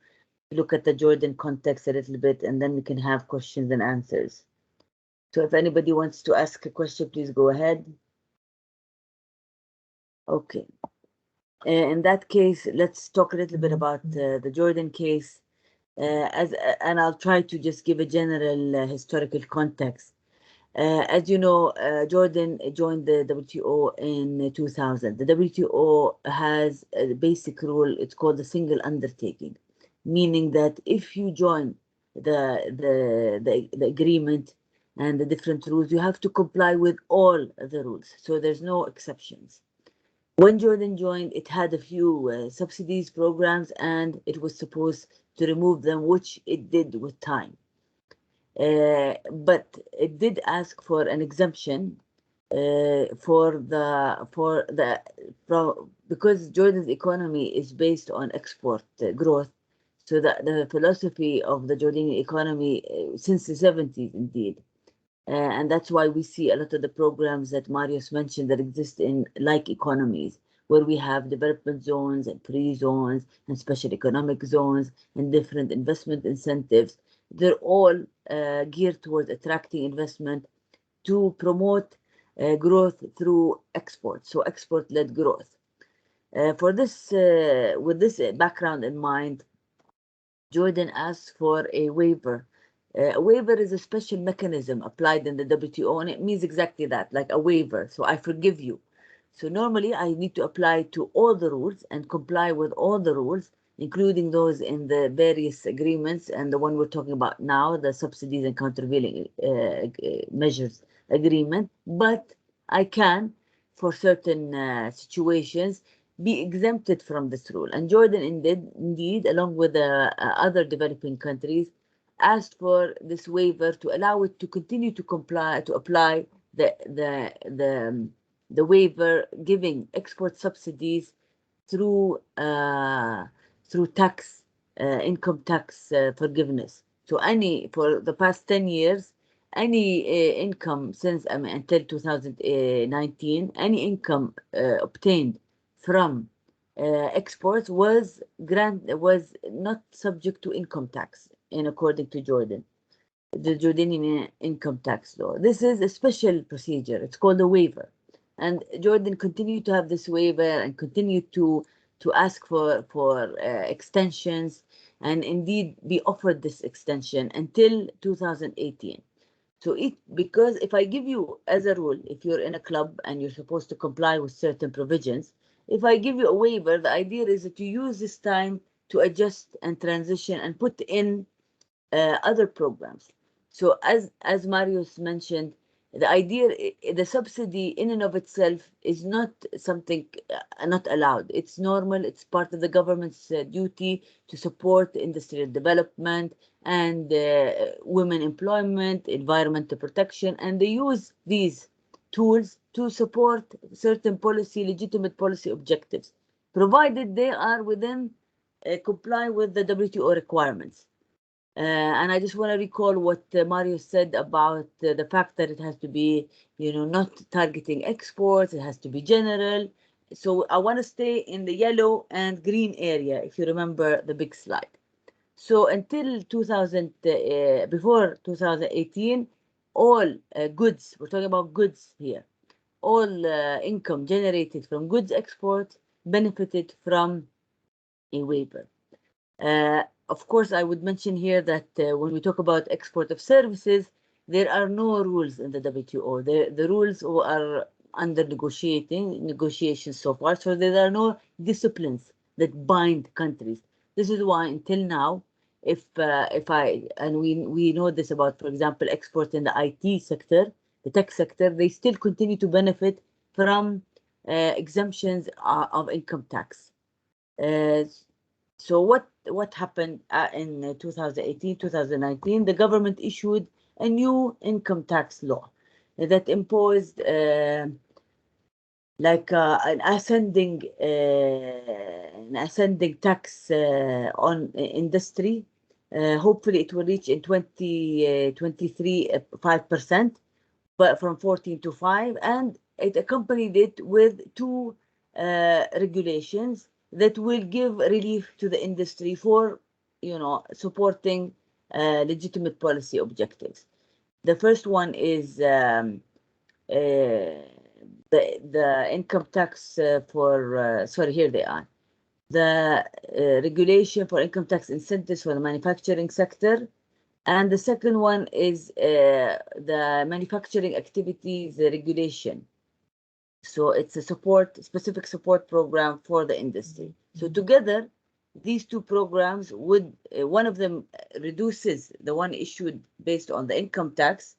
look at the Jordan context a little bit, and then we can have questions and answers. So if anybody wants to ask a question, please go ahead. Okay. In that case, let's talk a little bit about the Jordan case. And I'll try to just give a general historical context. As you know, Jordan joined the WTO in 2000. The WTO has a basic rule. It's called the Single Undertaking, meaning that if you join the agreement and the different rules, you have to comply with all the rules. So there's no exceptions. When Jordan joined, it had a few subsidies programs, and it was supposed to remove them, which it did with time. But it did ask for an exemption because Jordan's economy is based on export growth. So the philosophy of the Jordanian economy since the 70s, indeed. And that's why we see a lot of the programs that Marius mentioned that exist in like economies, where we have development zones and free zones and special economic zones and different investment incentives. They're all geared towards attracting investment to promote growth through export, so export-led growth. For this, with this background in mind, Jordan asked for a waiver. A waiver is a special mechanism applied in the WTO, and it means exactly that, like a waiver. So I forgive you. So normally I need to apply to all the rules and comply with all the rules, including those in the various agreements and the one we're talking about now, the subsidies and countervailing measures agreement. But I can, for certain situations, be exempted from this rule. And Jordan indeed, along with the other developing countries, asked for this waiver to allow it to continue to apply the waiver giving export subsidies through tax income tax forgiveness. So for the past 10 years, any income since until 2019, any income obtained from exports was not subject to income tax in according to Jordan, the Jordanian income tax law. This is a special procedure. It's called a waiver, and Jordan continued to have this waiver and continued to ask for extensions, and indeed be offered this extension until 2018. So because if I give you as a rule, if you're in a club and you're supposed to comply with certain provisions, if I give you a waiver, the idea is that you use this time to adjust and transition and put in other programs. So as Marius mentioned, the idea, the subsidy in and of itself is not something not allowed. It's normal. It's part of the government's duty to support industrial development and women employment, environmental protection, and they use these tools to support certain legitimate policy objectives, provided they are within comply with the WTO requirements. And I just want to recall what Mario said about the fact that it has to be, not targeting exports. It has to be general. So I want to stay in the yellow and green area, if you remember the big slide. So until before 2018, all goods, we're talking about goods here, all income generated from goods exports benefited from a waiver. Of course, I would mention here that when we talk about export of services, there are no rules in the WTO. The rules are under negotiation so far, so there are no disciplines that bind countries. This is why until now, we know this about, for example, exports in the IT sector, the tech sector, they still continue to benefit from exemptions of income tax. So what happened in 2018, 2019? The government issued a new income tax law that imposed an ascending tax on industry. Hopefully, it will reach in 2023 5%, but from 14 to 5, and it accompanied it with two regulations that will give relief to the industry for, supporting legitimate policy objectives. The first one is the income tax here they are. The regulation for income tax incentives for the manufacturing sector. And the second one is the manufacturing activities regulation. So it's a specific support program for the industry. So together, these two programs one of them reduces the one issued based on the income tax.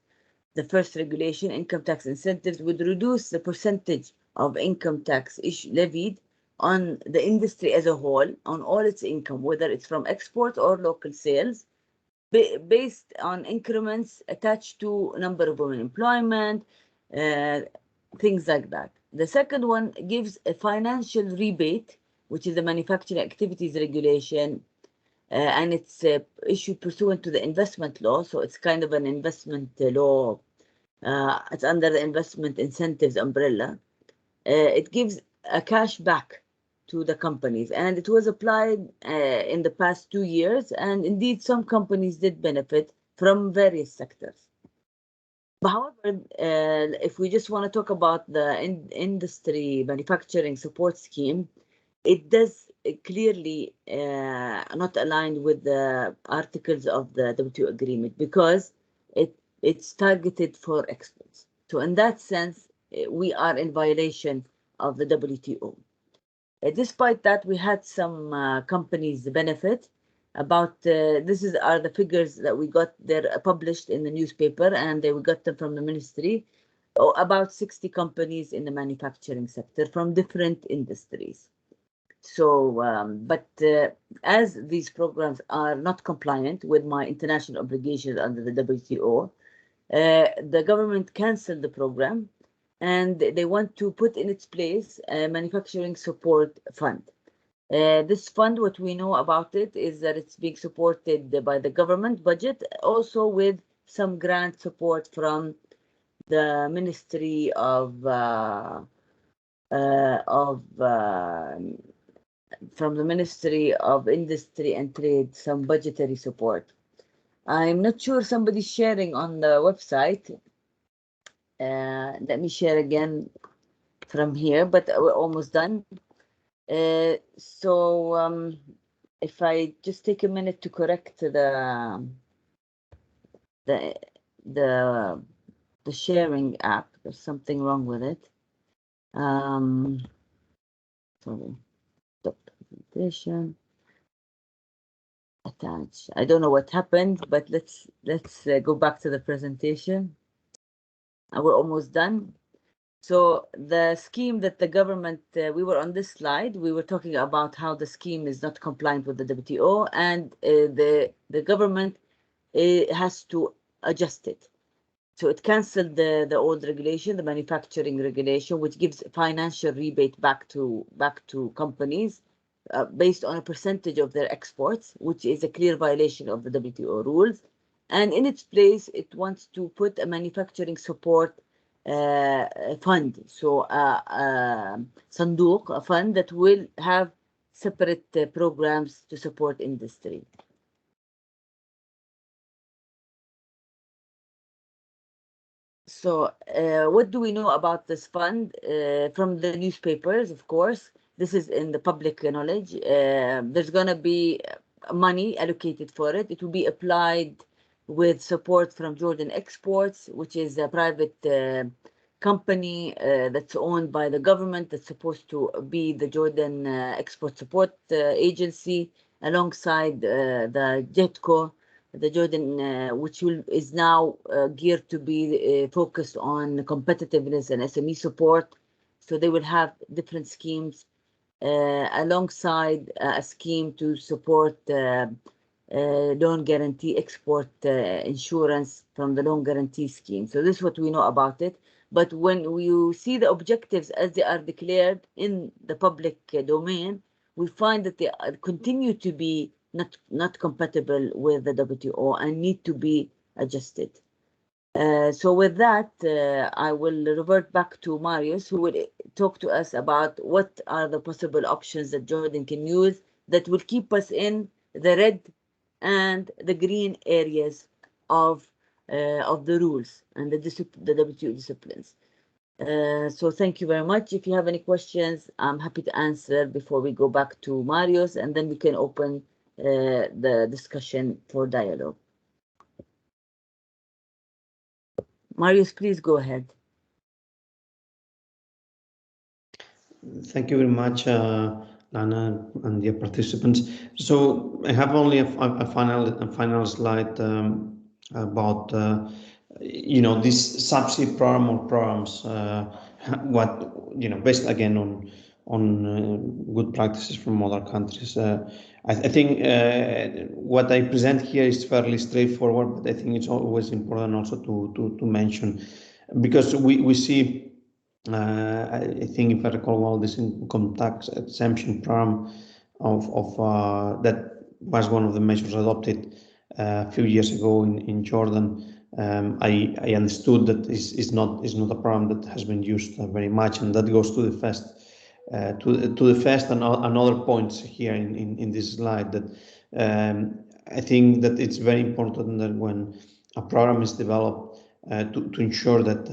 The first regulation, income tax incentives, would reduce the percentage of income tax levied on the industry as a whole, on all its income, whether it's from export or local sales, based on increments attached to number of women employment, things like that. The second one gives a financial rebate, which is the manufacturing activities regulation, and it's issued pursuant to the investment law. So it's kind of an investment law. It's under the investment incentives umbrella. It gives a cash back to the companies, and it was applied in the past 2 years, and indeed some companies did benefit from various sectors. But however, if we just want to talk about the industry manufacturing support scheme, it does clearly not aligned with the articles of the WTO agreement, because it's targeted for exports. So in that sense, we are in violation of the WTO. Despite that, we had some companies benefit. About are the figures that we got. They're published in the newspaper, and we got them from the ministry. About 60 companies in the manufacturing sector from different industries. So, but as these programs are not compliant with my international obligations under the WTO, the government canceled the program, and they want to put in its place a manufacturing support fund. This fund, what we know about it is that it's being supported by the government budget, also with some grant support from the Ministry of from the Ministry of Industry and Trade, some budgetary support. I'm not sure somebody's sharing on the website. Let me share again from here, but we're almost done. So if I just take a minute to correct the sharing app, there's something wrong with it. Sorry, stop presentation. Attach. I don't know what happened, but let's go back to the presentation. We're almost done. So the scheme that the government, we were on this slide, we were talking about how the scheme is not compliant with the WTO, and the government has to adjust it. So it canceled the old regulation, the manufacturing regulation, which gives financial rebate back to companies based on a percentage of their exports, which is a clear violation of the WTO rules. And in its place, it wants to put a manufacturing support fund, so Sanduq, a fund that will have separate programs to support industry. So what do we know about this fund? From the newspapers, of course. This is in the public knowledge. There's going to be money allocated for it. It will be applied with support from Jordan Exports, which is a private company that's owned by the government, that's supposed to be the Jordan Export Support Agency, alongside the JETCO, the Jordan, which is now geared to be focused on competitiveness and SME support. So they will have different schemes alongside a scheme to support loan guarantee export insurance from the loan guarantee scheme. So this is what we know about it. But when you see the objectives as they are declared in the public domain, we find that they continue to be not compatible with the WTO and need to be adjusted. So with that, I will revert back to Marius, who will talk to us about what are the possible options that Jordan can use that will keep us in the red and the green areas of the rules and the WTO disciplines. So thank you very much. If you have any questions, I'm happy to answer before we go back to Marius, and then we can open the discussion for dialogue. Marius, please go ahead. Thank you very much, Lana, and dear participants. So I have only a final slide about this subsidy program or programs. Based again on good practices from other countries. I think what I present here is fairly straightforward, but I think it's always important also to mention, because we see, I think if I recall well, this income tax exemption program of that was one of the measures adopted a few years ago in Jordan. I understood that is not a program that has been used very much, and that goes to the first and other points here in this slide. That I think that it's very important that when a program is developed, to ensure that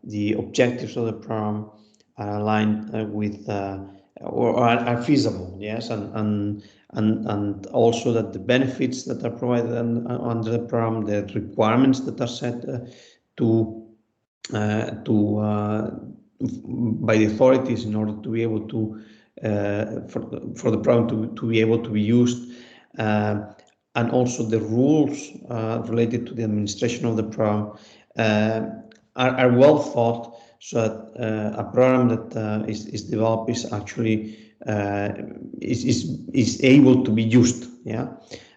the objectives of the program are aligned with or are feasible, yes, and also that the benefits that are provided under the program, the requirements that are set by the authorities in order to be able to for the program to be able to be used, and also the rules related to the administration of the program are well thought, so that a program that is developed is actually is able to be used, yeah,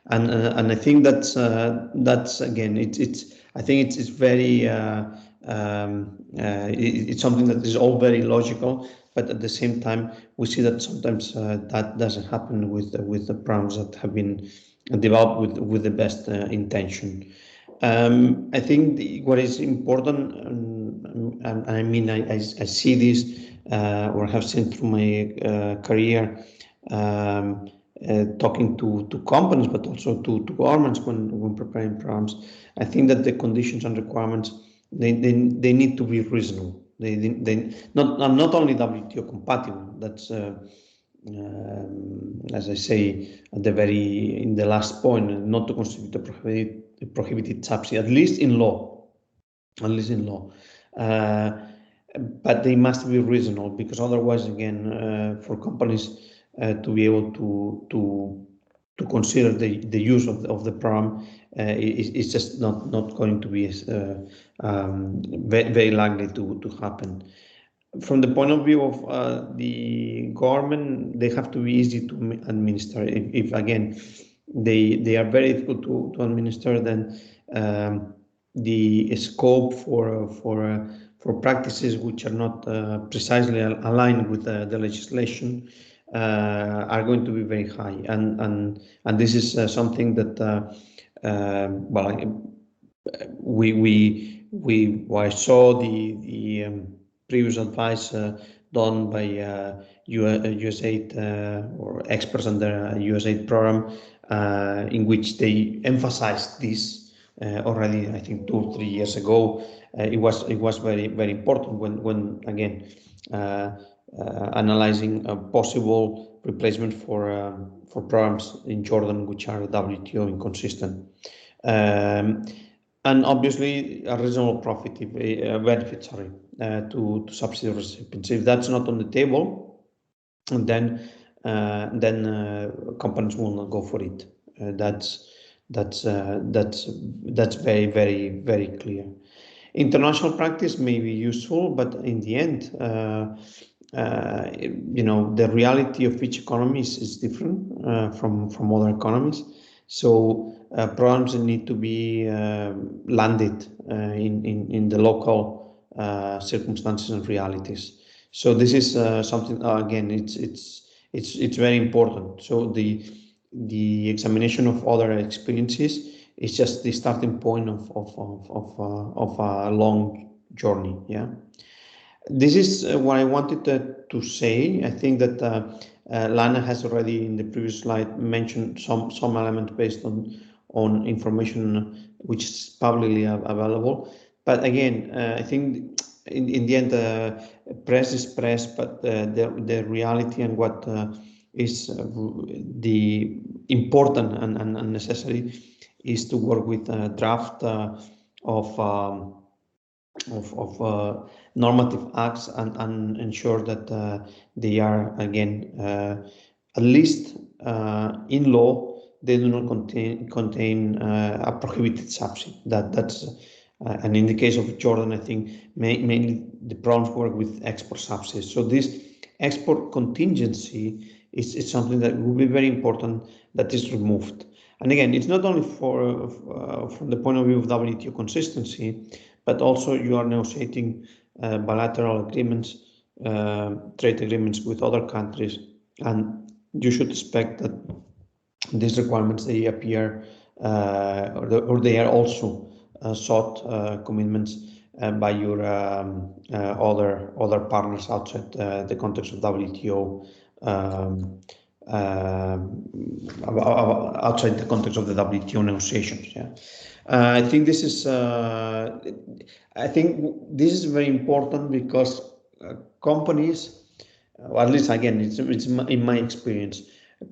and I think that's again I think it's very it's something that is all very logical, but at the same time we see that sometimes that doesn't happen with the programs that have been developed with the best intention. I think what is important, and I mean I see this or have seen through my career, talking to companies, but also to governments when preparing programs. I think that the conditions and requirements they need to be reasonable. They not only WTO compatible. That's as I say in the last point, not to constitute a prohibited subsidy, at least in law. But they must be reasonable, because otherwise, again, for companies to be able to consider the use of the program is just not going to be very likely to happen. From the point of view of the government, they have to be easy to administer. If again they are very difficult to administer, then the scope for practices which are not precisely aligned with the legislation are going to be very high, and this is something that I saw the previous advice done by USAID or experts under USAID program, in which they emphasized this already. I think 2 or 3 years ago, it was very, very important when again analyzing a possible replacement for programs in Jordan which are WTO inconsistent. And obviously a reasonable benefit to subsidy recipients. If that's not on the table, then companies will not go for it. That's very, very, very clear. International practice may be useful, but in the end, the reality of each economy is different from other economies. So programs need to be landed in the local circumstances and realities. So this is something again. It's very important. So the examination of other experiences is just the starting point of a long journey. Yeah. This is what I wanted to say. I think that Lana has already in the previous slide mentioned some elements based on information which is publicly available. But again, I think in the end, press is press, but the reality and what is the important and necessary is to work with a draft of normative acts and ensure that they are again at least in law they do not contain a prohibited subsidy. That's and in the case of Jordan, I think mainly the problems work with export subsidies. So this export contingency is something that will be very important that is removed. And again, it's not only from the point of view of WTO consistency, but also you are negotiating bilateral agreements, trade agreements with other countries, and you should expect that these requirements, they appear or they are also sought commitments by your other partners outside the context of WTO, outside the context of the WTO negotiations. Yeah, I think this is very important because companies, or at least again, it's in my experience,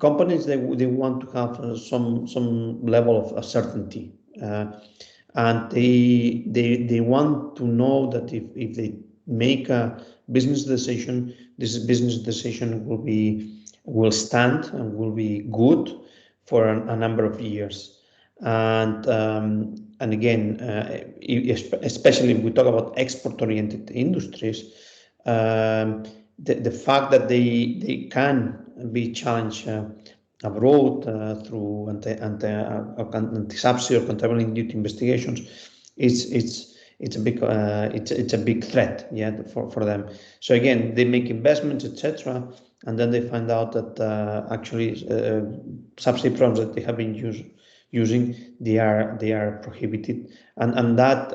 companies they want to have some level of certainty, and they want to know that if they make a business decision, this business decision will stand and will be good for a number of years. And again, especially if we talk about export-oriented industries, the fact that they can be challenged abroad through anti-subsidy or countervailing duty investigations, it's a big threat, yeah, for them. So again, they make investments, etc., and then they find out that actually subsidy programs that they have been using they are prohibited, and that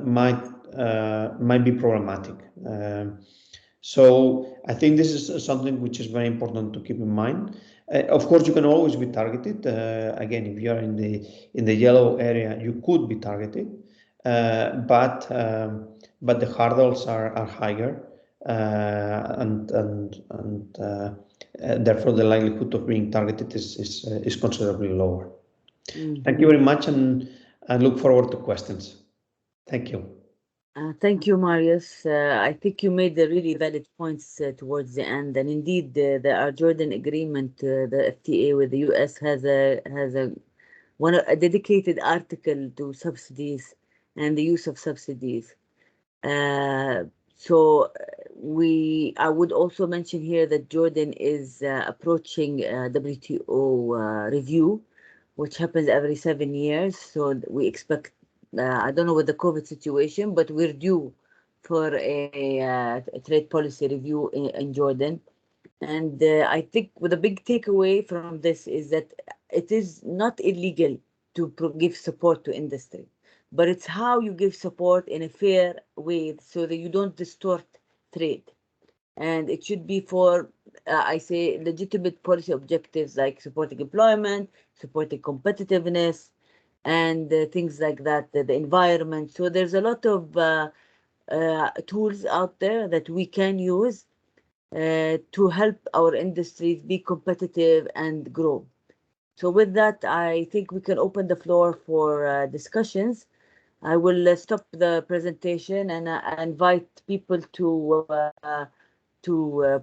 might be problematic. So I think this is something which is very important to keep in mind. Of course, you can always be targeted. Again, if you are in the yellow area, you could be targeted, but the hurdles are higher, and therefore the likelihood of being targeted is considerably lower. Thank you very much, and I look forward to questions. Thank you. Thank you, Marius. I think you made the really valid points towards the end, and indeed, the Jordan agreement, the FTA with the US has a dedicated article to subsidies and the use of subsidies. So I would also mention here that Jordan is approaching WTO review, which happens every 7 years. So we expect, I don't know with the COVID situation, but we're due for a trade policy review in Jordan. And I think the big takeaway from this is that it is not illegal to give support to industry, but it's how you give support in a fair way so that you don't distort trade. And it should be for, I say, legitimate policy objectives like supporting employment, supporting competitiveness, and things like that, the environment. So there's a lot of tools out there that we can use to help our industries be competitive and grow. So with that, I think we can open the floor for discussions. I will stop the presentation and invite people to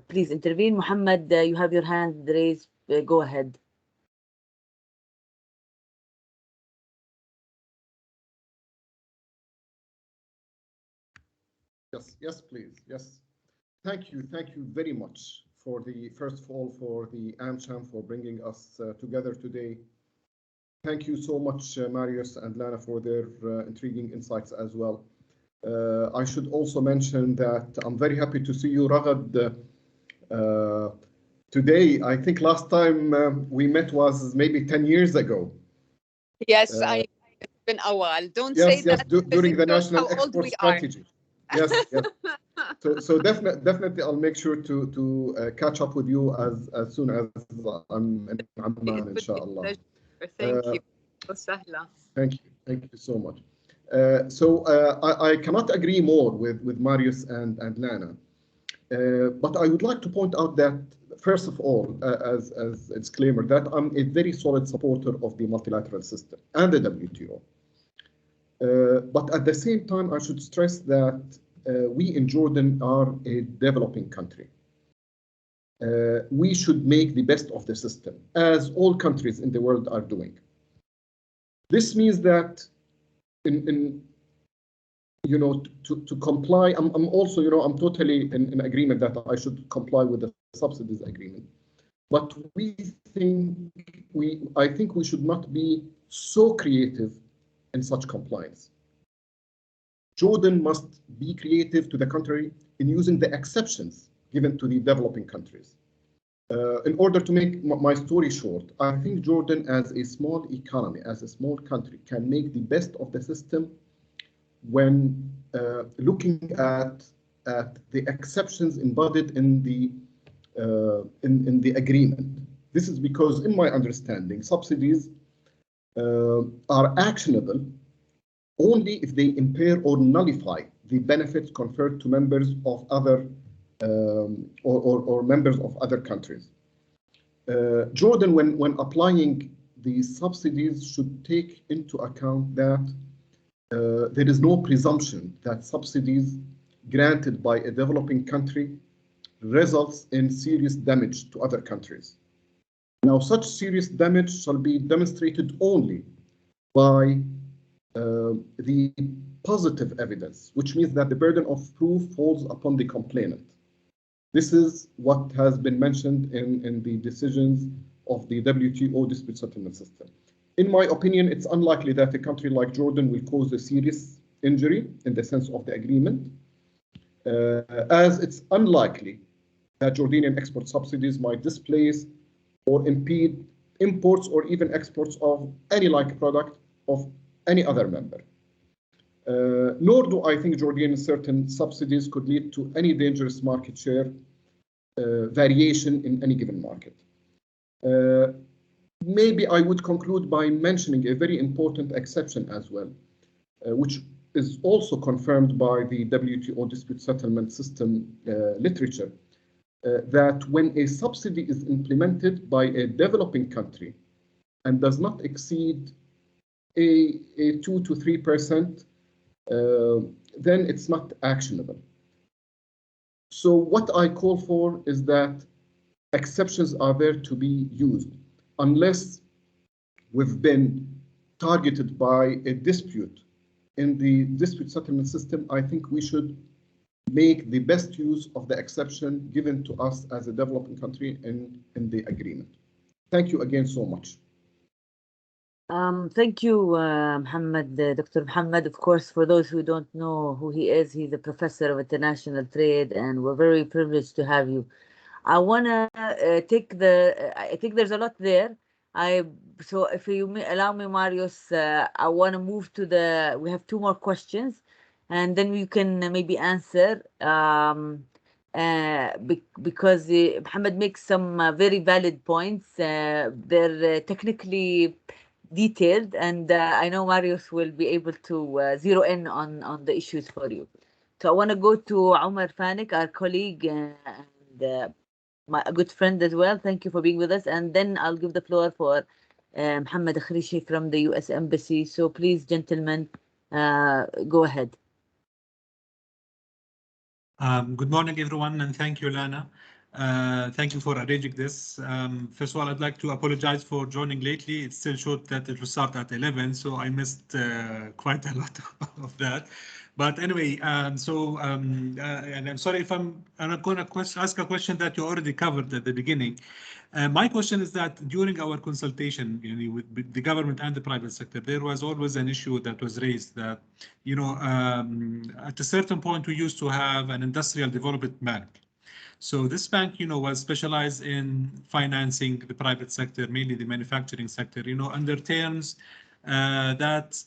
please intervene. Muhammad, you have your hand raised. Go ahead. Yes, please. Yes. Thank you very much for first of all, for the AmCham for bringing us together today. Thank you so much, Marius and Lana, for their intriguing insights as well. I should also mention that I'm very happy to see you, Raghad, today. I think last time we met was maybe 10 years ago. Yes, it's been a while. Don't say that. During the National Export Strategy. Yes. So definitely, I'll make sure to catch up with you as soon as I'm in Amman, inshallah. Thank you. Thank you so much. So I cannot agree more with Marius and Lana, but I would like to point out that first of all, as a disclaimer, that I'm a very solid supporter of the multilateral system and the WTO. But at the same time, I should stress that we in Jordan are a developing country. We should make the best of the system, as all countries in the world are doing. This means that to comply, I'm also, I'm totally in agreement that I should comply with the subsidies agreement. But I think we should not be so creative in such compliance. Jordan must be creative, to the contrary, in using the exceptions given to the developing countries. In order to make my story short, I think Jordan, as a small economy, as a small country, can make the best of the system when looking at the exceptions embodied in the agreement. This is because, in my understanding, subsidies are actionable only if they impair or nullify the benefits conferred to members of other or members of other countries. Jordan, when applying the subsidies, should take into account that there is no presumption that subsidies granted by a developing country results in serious damage to other countries. Now, such serious damage shall be demonstrated only by the positive evidence, which means that the burden of proof falls upon the complainant. This is what has been mentioned in the decisions of the WTO dispute settlement system. In my opinion, it's unlikely that a country like Jordan will cause a serious injury in the sense of the agreement, as it's unlikely that Jordanian export subsidies might displace or impede imports or even exports of any like product of any other member. Nor do I think Jordanian certain subsidies could lead to any dangerous market share variation in any given market. Maybe I would conclude by mentioning a very important exception as well, which is also confirmed by the WTO dispute settlement system literature, that when a subsidy is implemented by a developing country and does not exceed a 2 to 3%, then it's not actionable. So what I call for is that exceptions are there to be used. Unless we've been targeted by a dispute in the dispute settlement system, I think we should make the best use of the exception given to us as a developing country in the agreement. Thank you again so much. Thank you, Mohammed, Dr. Mohammed. Of course, for those who don't know who he is, he's a professor of international trade, and we're very privileged to have you. I want to I think there's a lot there. So if you allow me, Marius, I want to move to we have 2 more questions, and then we can maybe answer, because Mohammed makes some very valid points. They're technically detailed, and I know Marius will be able to zero in on the issues for you. So I want to go to Omar Fanik, our colleague and a good friend as well. Thank you for being with us. And then I'll give the floor for Mohammed Akhrishi from the US Embassy. So please, gentlemen, go ahead. Good morning, everyone, and thank you, Lana. Thank you for arranging this. First of all, I'd like to apologize for joining lately. It still showed that it will start at 11, so I missed quite a lot of that. But anyway, and I'm sorry if I'm going to ask a question that you already covered at the beginning. My question is that during our consultation, with the government and the private sector, there was always an issue that was raised that, at a certain point, we used to have an industrial development bank. So this bank, was specialized in financing the private sector, mainly the manufacturing sector, under terms that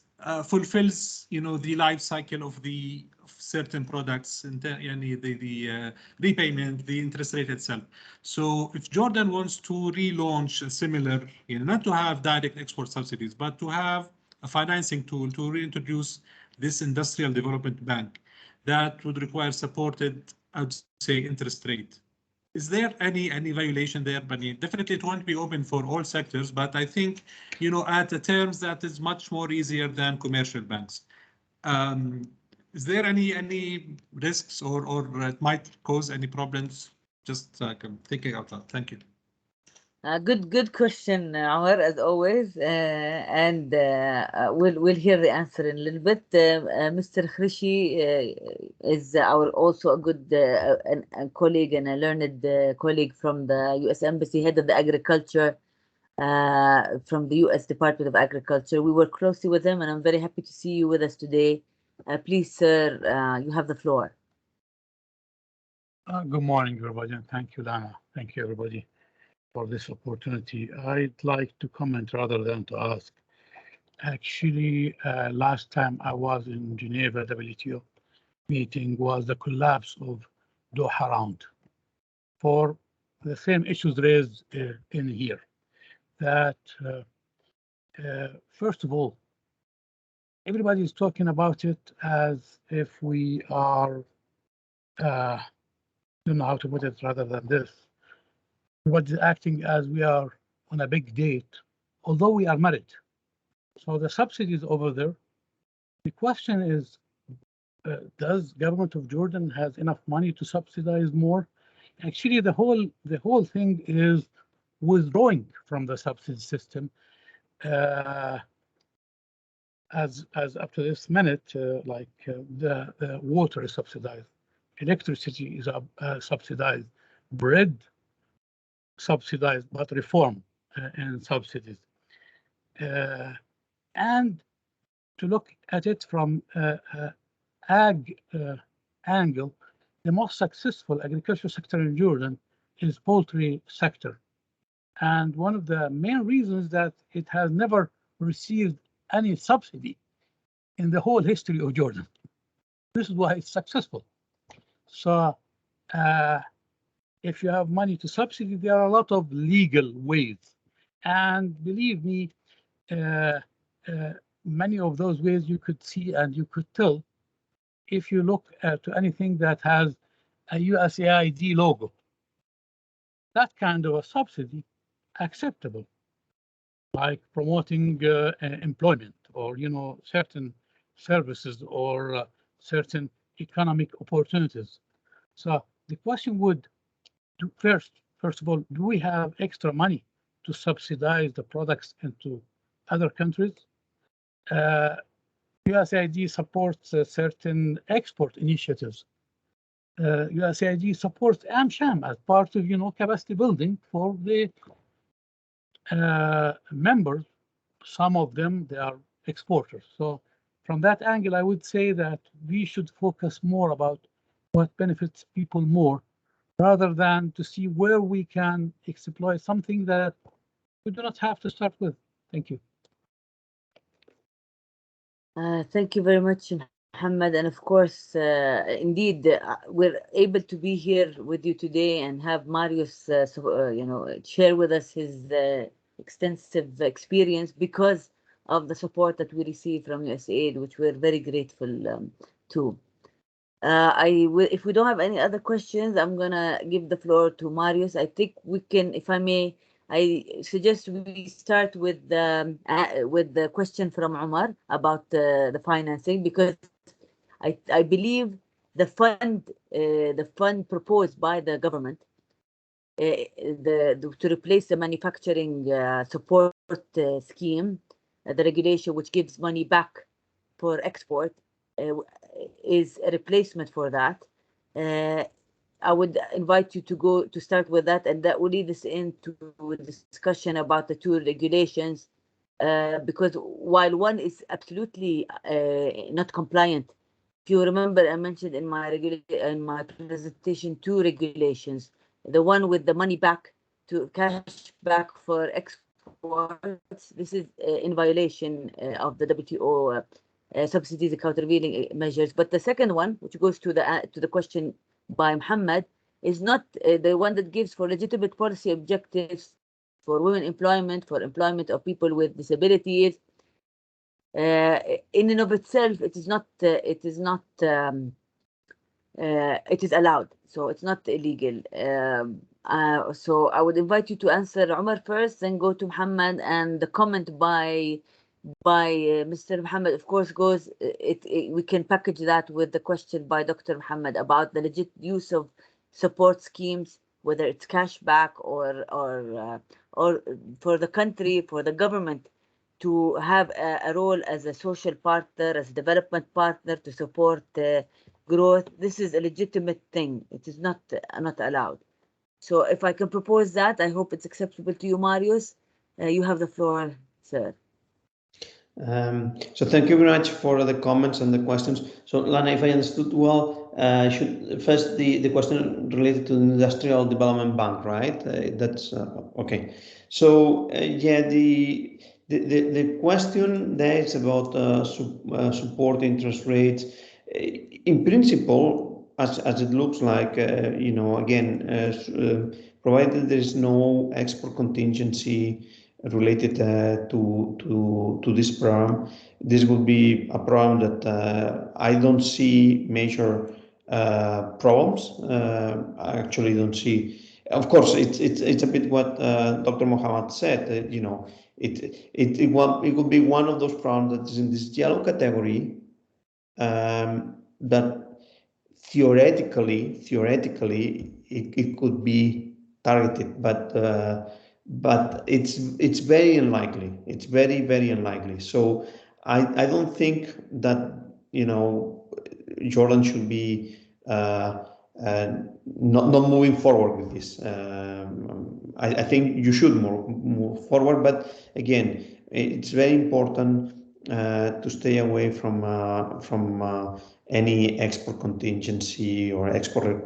fulfills, the life cycle of the certain products and the repayment, the interest rate itself. So if Jordan wants to relaunch a similar, not to have direct export subsidies, but to have a financing tool to reintroduce this industrial development bank, that would require supported, I would say, interest rate. Is there any violation there? But definitely it won't be open for all sectors, but I think, at the terms that is much more easier than commercial banks. Is there any risks or it might cause any problems? Just I'm thinking out loud. Thank you. Good question, Omar, as always, and we'll hear the answer in a little bit. Mr. Akhrishi is also a good a colleague and a learned colleague from the U.S. Embassy, head of the agriculture from the U.S. Department of Agriculture. We work closely with him, and I'm very happy to see you with us today. Please, sir, you have the floor. Good morning, everybody, and thank you, Lana. Thank you, everybody. for this opportunity. I'd like to comment rather than to ask. Actually, last time I was in Geneva WTO meeting was the collapse of Doha round for the same issues raised in here. That first of all, everybody is talking about it as if we are, I don't know how to put it rather than this, but acting as we are on a big date, although we are married. So the subsidies over there, the question is, does government of Jordan has enough money to subsidize more? Actually, the whole thing is withdrawing from the subsidy system. As up to this minute, the water is subsidized, electricity is subsidized, bread subsidized, but reform in subsidies. And to look at it from ag angle, the most successful agricultural sector in Jordan is poultry sector. And one of the main reasons that it has never received any subsidy in the whole history of Jordan. This is why it's successful. So if you have money to subsidy, there are a lot of legal ways. And believe me, many of those ways you could see and you could tell if you look to anything that has a USAID logo. That kind of a subsidy, acceptable, like promoting employment or, certain services or certain economic opportunities. So the question would, first of all, do we have extra money to subsidize the products into other countries? USAID supports certain export initiatives. USAID supports AmCham as part of, capacity building for the members. Some of them, they are exporters. So from that angle, I would say that we should focus more about what benefits people more, rather than to see where we can exploit something that we do not have to start with. Thank you. Thank you very much, Muhammad. And of course, indeed, we're able to be here with you today and have Marius, share with us his extensive experience because of the support that we receive from USAID, which we're very grateful to. If we don't have any other questions, I'm gonna give the floor to Marius. I think we can, if I may, I suggest we start with the question from Omar about the financing, because I believe the fund proposed by the government to replace the manufacturing support scheme, the regulation which gives money back for export, is a replacement for that. I would invite you to start with that, and that will lead us into a discussion about the two regulations, because while one is absolutely not compliant, if you remember, I mentioned in my presentation two regulations. The one with the money back to cash back for exports. This is in violation of the WTO subsidies and countervailing measures. But the second one, which goes to the question by Muhammad, is not the one that gives for legitimate policy objectives for women employment, for employment of people with disabilities. In and of itself, it is allowed, so it's not illegal. So I would invite you to answer Umar first, then go to Muhammad, and the comment by Mr. Muhammad, of course, goes. We can package that with the question by Dr. Muhammad about the legit use of support schemes, whether it's cashback or for the country, for the government to have a role as a social partner, as a development partner to support growth. This is a legitimate thing. It is not allowed. So if I can propose that, I hope it's acceptable to you, Marius. You have the floor, sir. So thank you very much for the comments and the questions. So Lana, if I understood well, should first the question related to the Industrial Development Bank, right? That's okay. So yeah, the question there is about support interest rates. In principle, as it looks like, you know, again, provided there is no export contingency related to this program, this would be a program that I don't see major problems. I actually don't see. Of course, it's a bit what Dr. Mohammed said. You know, it could be one of those programs that is in this yellow category that theoretically it could be targeted, but it's very unlikely. It's very unlikely. So I don't think that, you know, Jordan should be not moving forward with this. I think you should move forward, but again, it's very important to stay away from any export contingency or export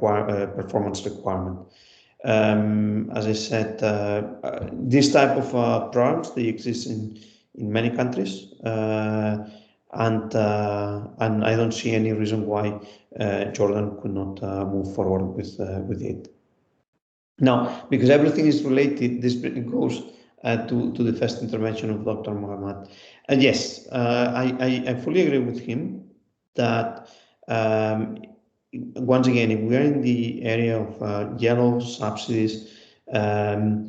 performance requirement. As I said, this type of programs, they exist in many countries, and I don't see any reason why Jordan could not move forward with it. Now, because everything is related, this goes to the first intervention of Dr. Mohammed. And yes, I fully agree with him that once again, if we are in the area of yellow subsidies, there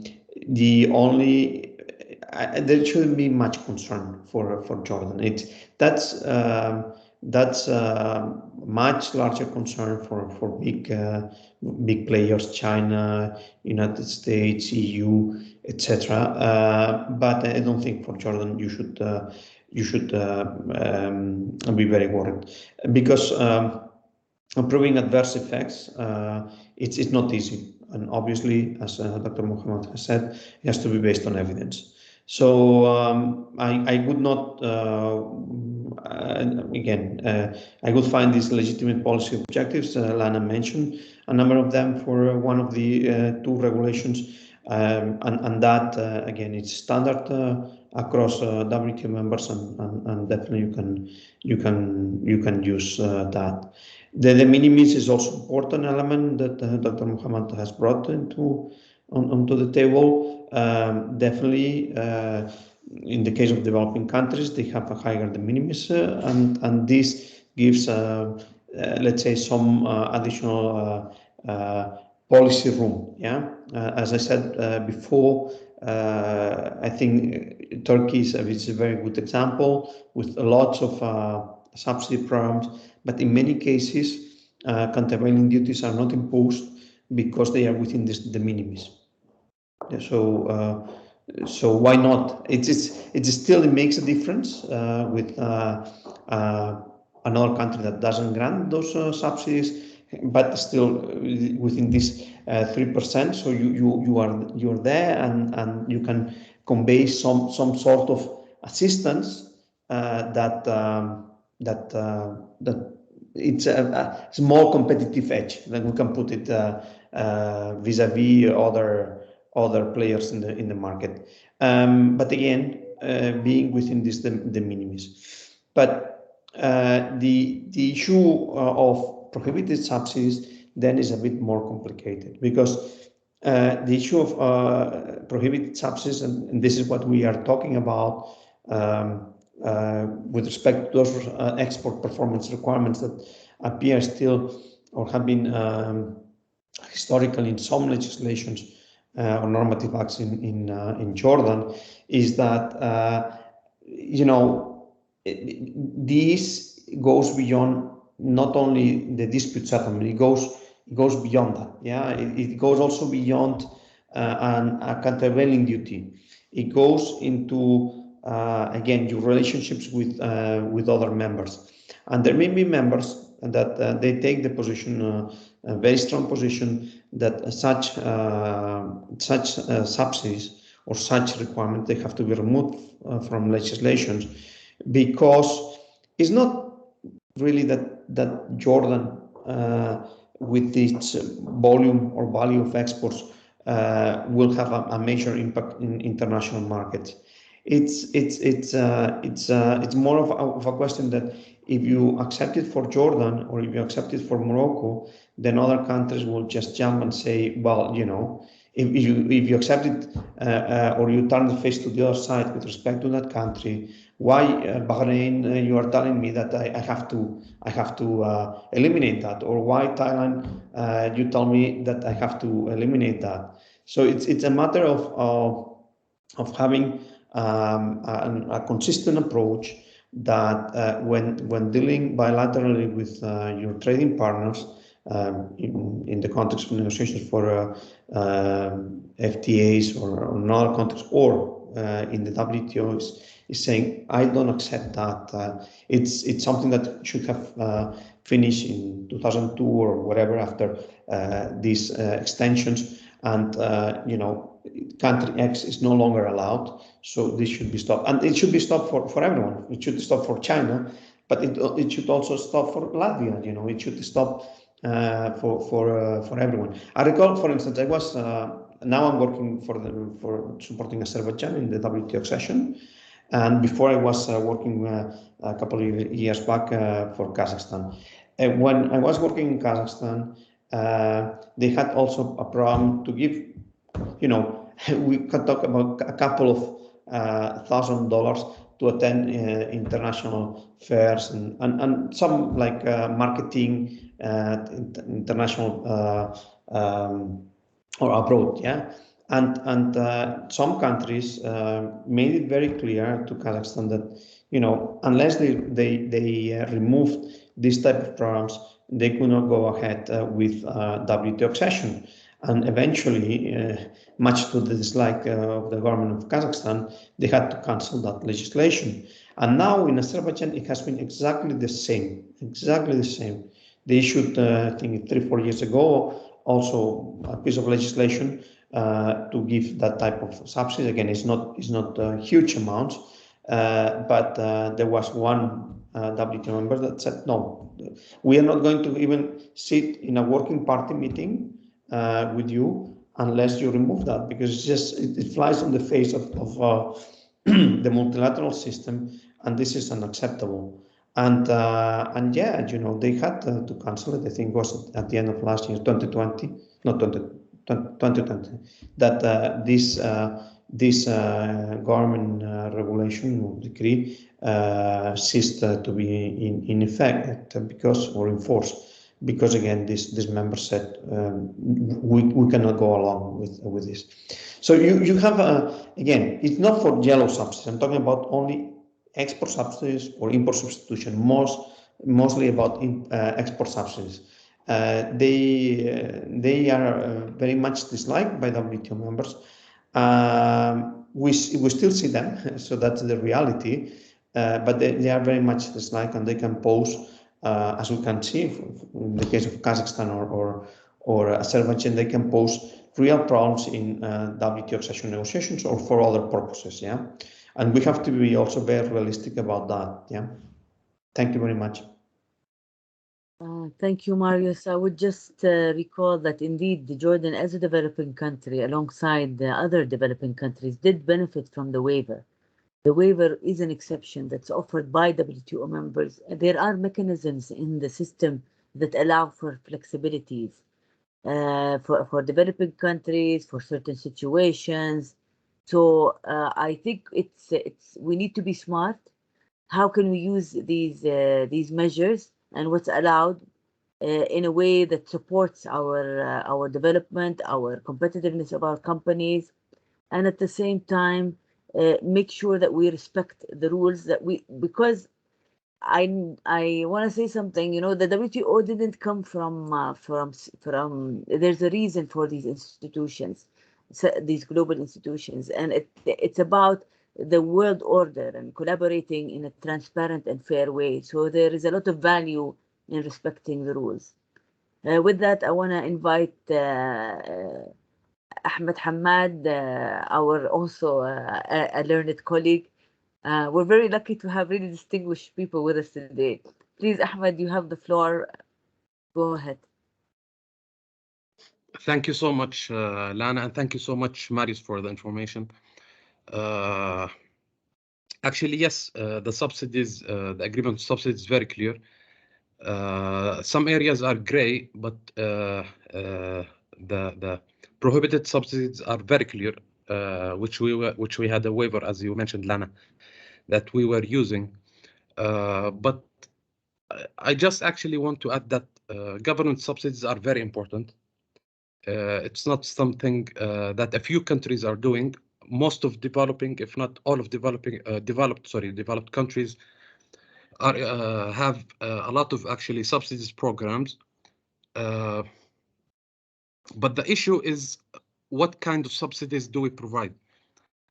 shouldn't be much concern for Jordan. That's much larger concern for big players, China, United States, EU, etc. But I don't think for Jordan you should be very worried, because proving adverse effects, it's not easy, and obviously, as Dr. Mohammed has said, it has to be based on evidence. So I would not, I would find these legitimate policy objectives. Lana mentioned a number of them for one of the two regulations, and that again, it's standard across WTO members, and definitely you can use that. The de minimis is also an important element that Dr. Mohammed has brought onto the table. Definitely, in the case of developing countries, they have a higher de minimis, and this gives, let's say, some additional policy room. Yeah, as I said before, I think Turkey is a very good example with lots of subsidy programs, but in many cases, countervailing duties are not imposed because they are within this de minimis. So why not? It still makes a difference with another country that doesn't grant those subsidies, but still within this 3%. So you're there, and you can convey some sort of assistance that it's a small competitive edge that we can put it vis-a-vis other players in the market. But again, being within this de minimis. But the issue of prohibited subsidies then is a bit more complicated, because the issue of prohibited subsidies, and this is what we are talking about with respect to those export performance requirements that appear still or have been historically in some legislations or normative acts in Jordan, is that this goes beyond not only the dispute settlement. It goes beyond that. Yeah, it goes also beyond a countervailing duty. It goes into again your relationships with other members, and there may be members that they take the position, a very strong position, that such subsidies or such requirements, they have to be removed from legislations, because it's not really that Jordan, with its volume or value of exports, will have a major impact in international markets. It's more of a question that if you accept it for Jordan or if you accept it for Morocco, then other countries will just jump and say, well, you know, if you accept it or you turn the face to the other side with respect to that country, why Bahrain, you are telling me that I have to eliminate that, or why Thailand, you tell me that I have to eliminate that. So it's a matter of having a consistent approach that when dealing bilaterally with your trading partners, in the context of negotiations for FTAs or in other contexts, or in the WTO, is saying, I don't accept that. It's something that should have finished in 2002 or whatever, after these extensions, and you know, country X is no longer allowed, so this should be stopped, and it should be stopped for everyone. It should stop for China, but it should also stop for Latvia. You know, it should stop for everyone. I recall, for instance, I was now I'm working for supporting Azerbaijan in the WTO accession, and before I was working a couple of years back for Kazakhstan. When I was working in Kazakhstan, they had also a program to give, you know, we can talk about a couple of $1,000 to attend international fairs and some like marketing international or abroad, yeah. And some countries made it very clear to Kazakhstan that, you know, unless they removed this type of programs, they could not go ahead with WTO accession. And eventually, much to the dislike of the government of Kazakhstan, they had to cancel that legislation. And now in Azerbaijan, it has been exactly the same, They issued, I think 3-4 years ago, also a piece of legislation to give that type of subsidies. Again, it's not huge amounts, but there was one WTO member that said, no, we are not going to even sit in a working party meeting with you unless you remove that, because it flies on the face of the multilateral system, and this is unacceptable. And yeah, you know, they had to cancel it. I think it was at the end of last year, 2020, not 2020, that this government regulation or decree ceased to be in effect or enforced, because again, this member said we cannot go along with this. So you have again, it's not for yellow subsidies. I'm talking about only export subsidies or import substitution, mostly about export subsidies. They are very much disliked by WTO members. We still see them, so that's the reality. But they are very much disliked, and they can pose, as we can see in the case of Kazakhstan or Azerbaijan, they can pose real problems in WTO accession negotiations or for other purposes. Yeah. And we have to be also very realistic about that. Yeah. Thank you very much. Thank you, Marius. I would just recall that indeed Jordan, as a developing country, alongside the other developing countries, did benefit from the waiver. The waiver is an exception that's offered by WTO members. There are mechanisms in the system that allow for flexibilities for developing countries, for certain situations. So I think we need to be smart. How can we use these measures and what's allowed in a way that supports our development, our competitiveness of our companies, and at the same time make sure that we respect the rules because I want to say something. You know, the WTO didn't come from. There's a reason for these institutions, these global institutions, and it's about the world order and collaborating in a transparent and fair way. So there is a lot of value in respecting the rules. With that, I want to invite Ahmed Hamad, our also a learned colleague, We're very lucky to have really distinguished people with us today. Please, Ahmed, you have the floor. Go ahead. Thank you so much, Lana, and thank you so much, Marius, for the information. Actually, yes, the subsidies, the agreement on subsidies is very clear. Some areas are gray, but the prohibited subsidies are very clear, which we had a waiver, as you mentioned, Lana, that we were using. But I just actually want to add that government subsidies are very important. It's not something that a few countries are doing. Most of developing, if not all of developed countries are have a lot of actually subsidies programs. But the issue is, what kind of subsidies do we provide?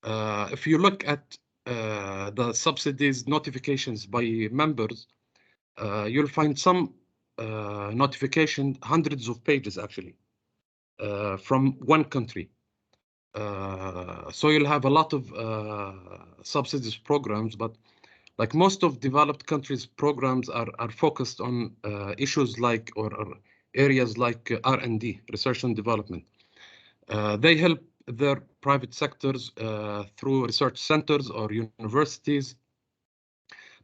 If you look at the subsidies notifications by members, you'll find some notification, hundreds of pages actually, from one country. So you'll have a lot of subsidies programs, but like most of developed countries, programs are focused on issues like or areas like R&D, research and development. They help their private sectors through research centers or universities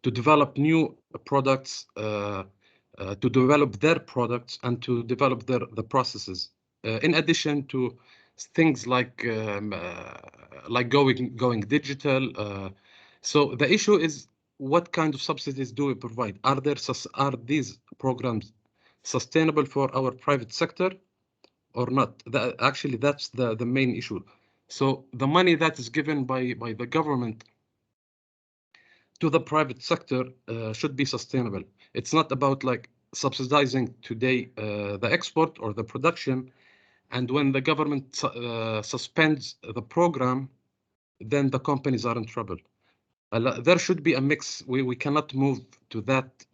to develop new products, to develop their products and to develop the processes. In addition to things like going digital. So the issue is, what kind of subsidies do we provide? Are these programs sustainable for our private sector or not? Actually, that's the main issue. So the money that is given by the government to the private sector should be sustainable. It's not about like subsidizing today the export or the production, and when the government suspends the program, then the companies are in trouble. There should be a mix. We cannot move to that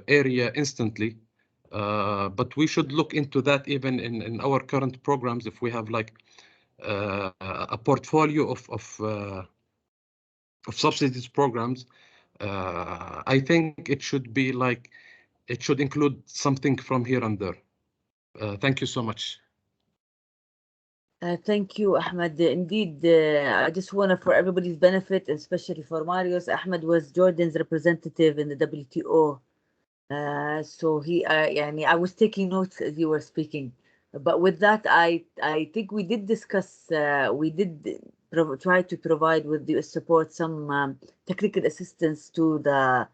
area instantly, but we should look into that even in our current programs. If we have like a portfolio of subsidies programs, I think it should be like, it should include something from here and there. Thank you so much. Thank you, Ahmed. Indeed, I just want to, for everybody's benefit, especially for Marius, Ahmed was Jordan's representative in the WTO. So I was taking notes as you were speaking. But with that, I think we did discuss, we did try to provide with the support some technical assistance to the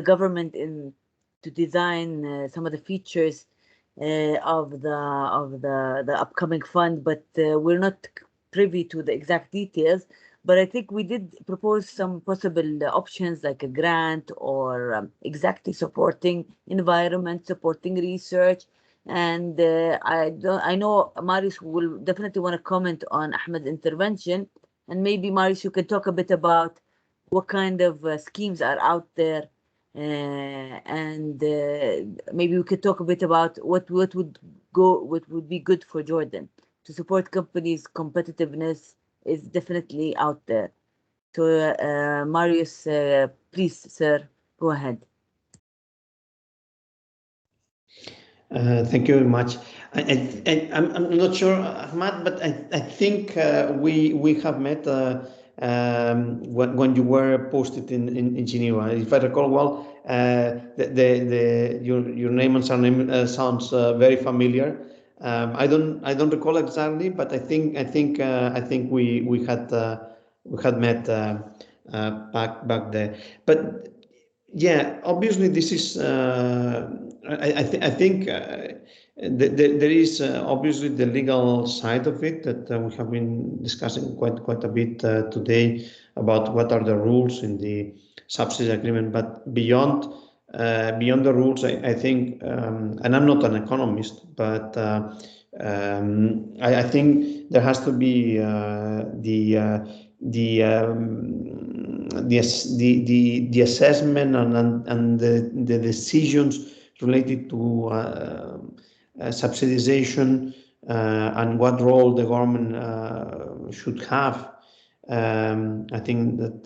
government to design some of the features of the upcoming fund, but we're not privy to the exact details. But I think we did propose some possible options like a grant or exactly supporting environment, supporting research. And I know Marius will definitely want to comment on Ahmed's intervention. And maybe Marius, you can talk a bit about what kind of schemes are out there. And maybe we could talk a bit about what would be good for Jordan to support companies' competitiveness is definitely out there. So Marius, please, sir, go ahead. Thank you very much. I'm not sure, Ahmad, but I think we have met when you were posted in Geneva. If I recall well, your name and surname sounds very familiar. I don't recall exactly, but I think we had met back there. But yeah, obviously this is. I think there is obviously the legal side of it that we have been discussing quite a bit today about what are the rules in the subsidy agreement. But beyond the rules, I think, and I'm not an economist, but I think there has to be the assessment and the decisions related to subsidization and what role the government should have I think that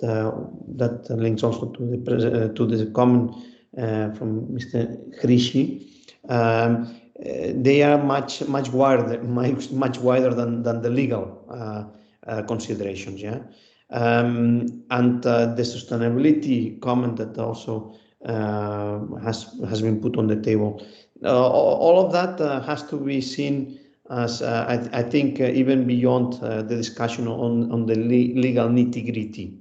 that links also to the comment from Mr. Hrishi. They are much wider than the legal considerations. Yeah, and the sustainability comment that also has been put on the table. All of that has to be seen as I think even beyond the discussion on the legal nitty-gritty,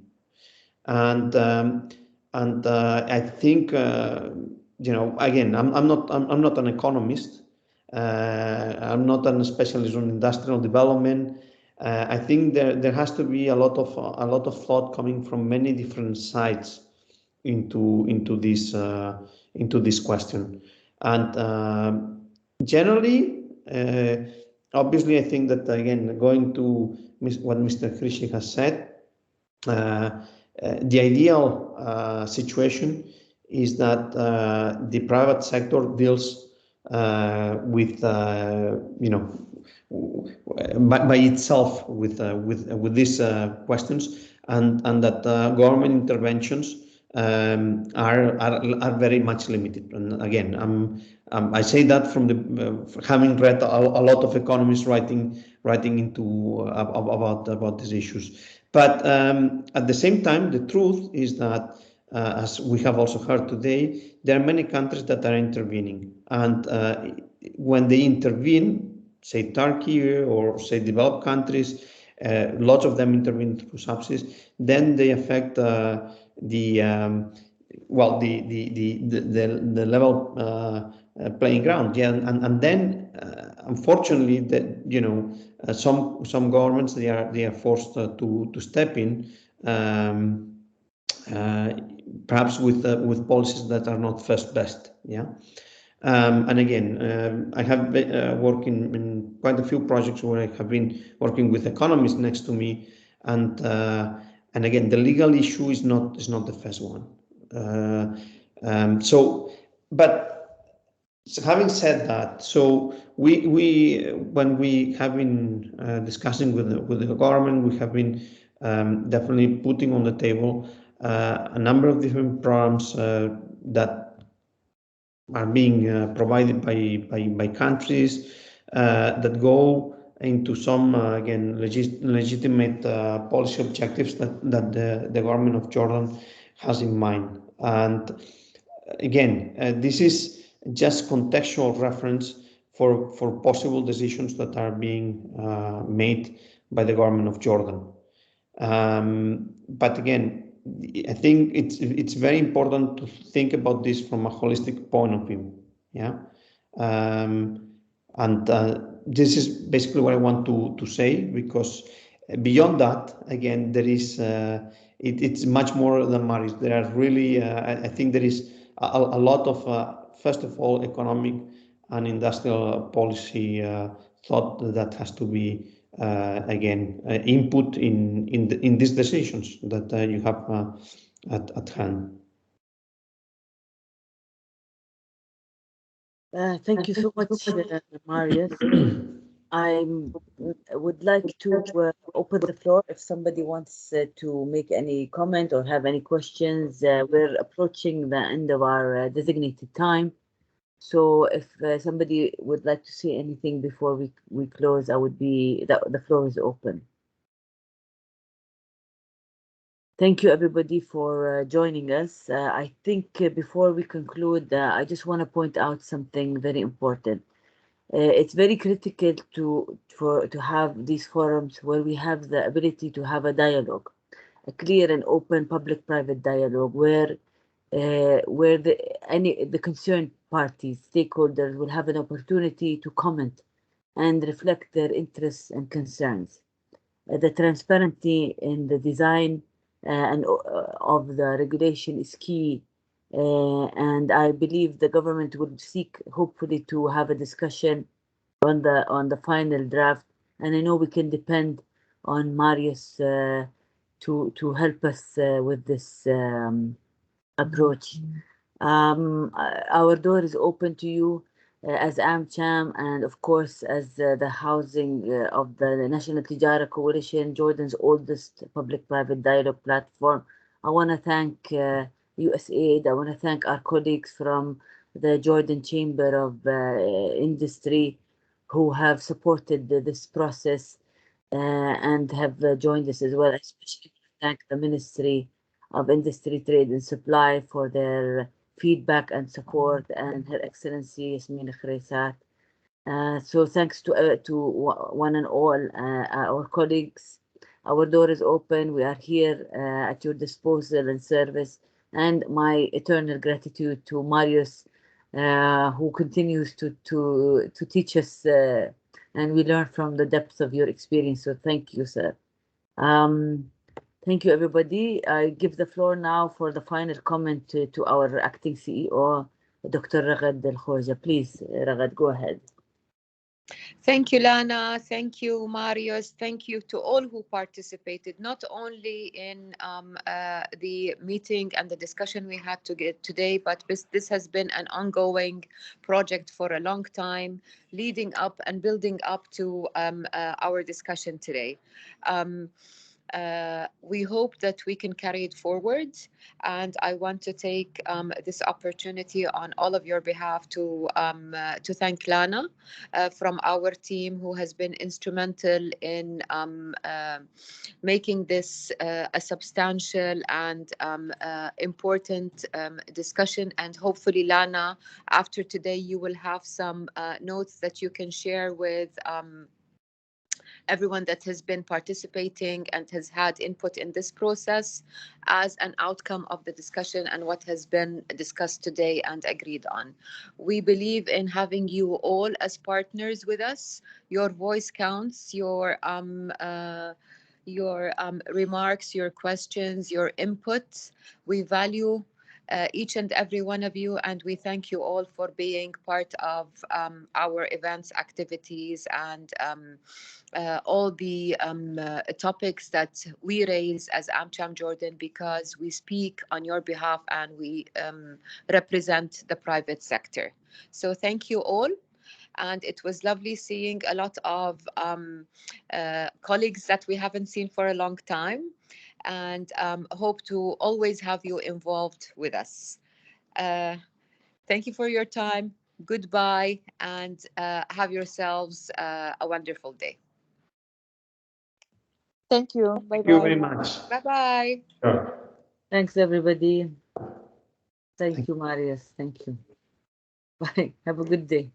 and I think again I'm not an economist. I'm not a specialist on industrial development. I think there has to be a lot of thought coming from many different sides into this question, and generally, obviously, I think that again, going to what Mr. Hrishi has said, the ideal situation is that the private sector deals with by itself with these questions, and that government interventions are very much limited. And again, I say that from the having read a lot of economists writing into about these issues. But at the same time, the truth is that, as we have also heard today, there are many countries that are intervening, and when they intervene, say Turkey or say developed countries, lots of them intervene through subsidies, then they affect the level playing ground. Yeah, and then unfortunately, that some governments they are forced to step in, perhaps with policies that are not first best. Yeah. And again, I have worked in quite a few projects where I have been working with economists next to me, and again, the legal issue is not the first one. But having said that, so we when we have been discussing with the government, we have been definitely putting on the table a number of different programs that are being provided by countries that go into some again legitimate policy objectives that the government of Jordan has in mind. And again, this is just contextual reference for possible decisions that are being made by the government of Jordan. But again, I think it's very important to think about this from a holistic point of view. Yeah, and this is basically what I want to say, because beyond that, again, there is it's much more than Marius. There are really I think there is a lot of first of all economic and industrial policy thought that has to be again input in these decisions that you have at hand. Thank you so much, Marius. I would like to open the floor if somebody wants to make any comment or have any questions. We're approaching the end of our designated time. So if somebody would like to say anything before we close, the floor is open. Thank you, everybody, for joining us. I think before we conclude, I just want to point out something very important. It's very critical to have these forums where we have the ability to have a dialogue, a clear and open public-private dialogue, where the concerned parties, stakeholders, will have an opportunity to comment and reflect their interests and concerns. The transparency in the design of the regulation is key, and I believe the government would seek, hopefully, to have a discussion on the final draft. And I know we can depend on Marius to help us with this approach. Our door is open to you. as AmCham, and of course as the housing of the National Tijara Coalition, Jordan's oldest public-private dialogue platform. I want to thank USAID. I want to thank our colleagues from the Jordan Chamber of Industry who have supported this process and have joined us as well. I especially thank the Ministry of Industry, Trade and Supply for their feedback and support, and Her Excellency Yasmin Khreisat. So thanks to one and all our colleagues. Our door is open. We are here at your disposal and service. And my eternal gratitude to Marius, who continues to teach us, and we learn from the depth of your experience. So thank you, sir. Thank you, everybody. I give the floor now for the final comment to our acting CEO, Dr. Ragad Al Khorja. Please, Ragad, go ahead. Thank you, Lana. Thank you, Marius. Thank you to all who participated, not only in the meeting and the discussion we had today, but this has been an ongoing project for a long time, leading up and building up to our discussion today. We hope that we can carry it forward, and I want to take this opportunity on all of your behalf to thank Lana from our team, who has been instrumental in making this a substantial and important discussion. And hopefully, Lana, after today, you will have some notes that you can share with everyone that has been participating and has had input in this process as an outcome of the discussion and what has been discussed today and agreed on. We believe in having you all as partners with us. Your voice counts, your remarks, your questions, your input. We value each and every one of you, and we thank you all for being part of our events, activities, and all the topics that we raise as AmCham Jordan, because we speak on your behalf and we represent the private sector. So thank you all. And it was lovely seeing a lot of colleagues that we haven't seen for a long time, and hope to always have you involved with us. Thank you for your time. Goodbye, and have yourselves a wonderful day. Thank you. Bye-bye. Thank you very much. Bye-bye. Sure. Thanks, everybody. Thank you, Marius. Thank you. Bye. Have a good day.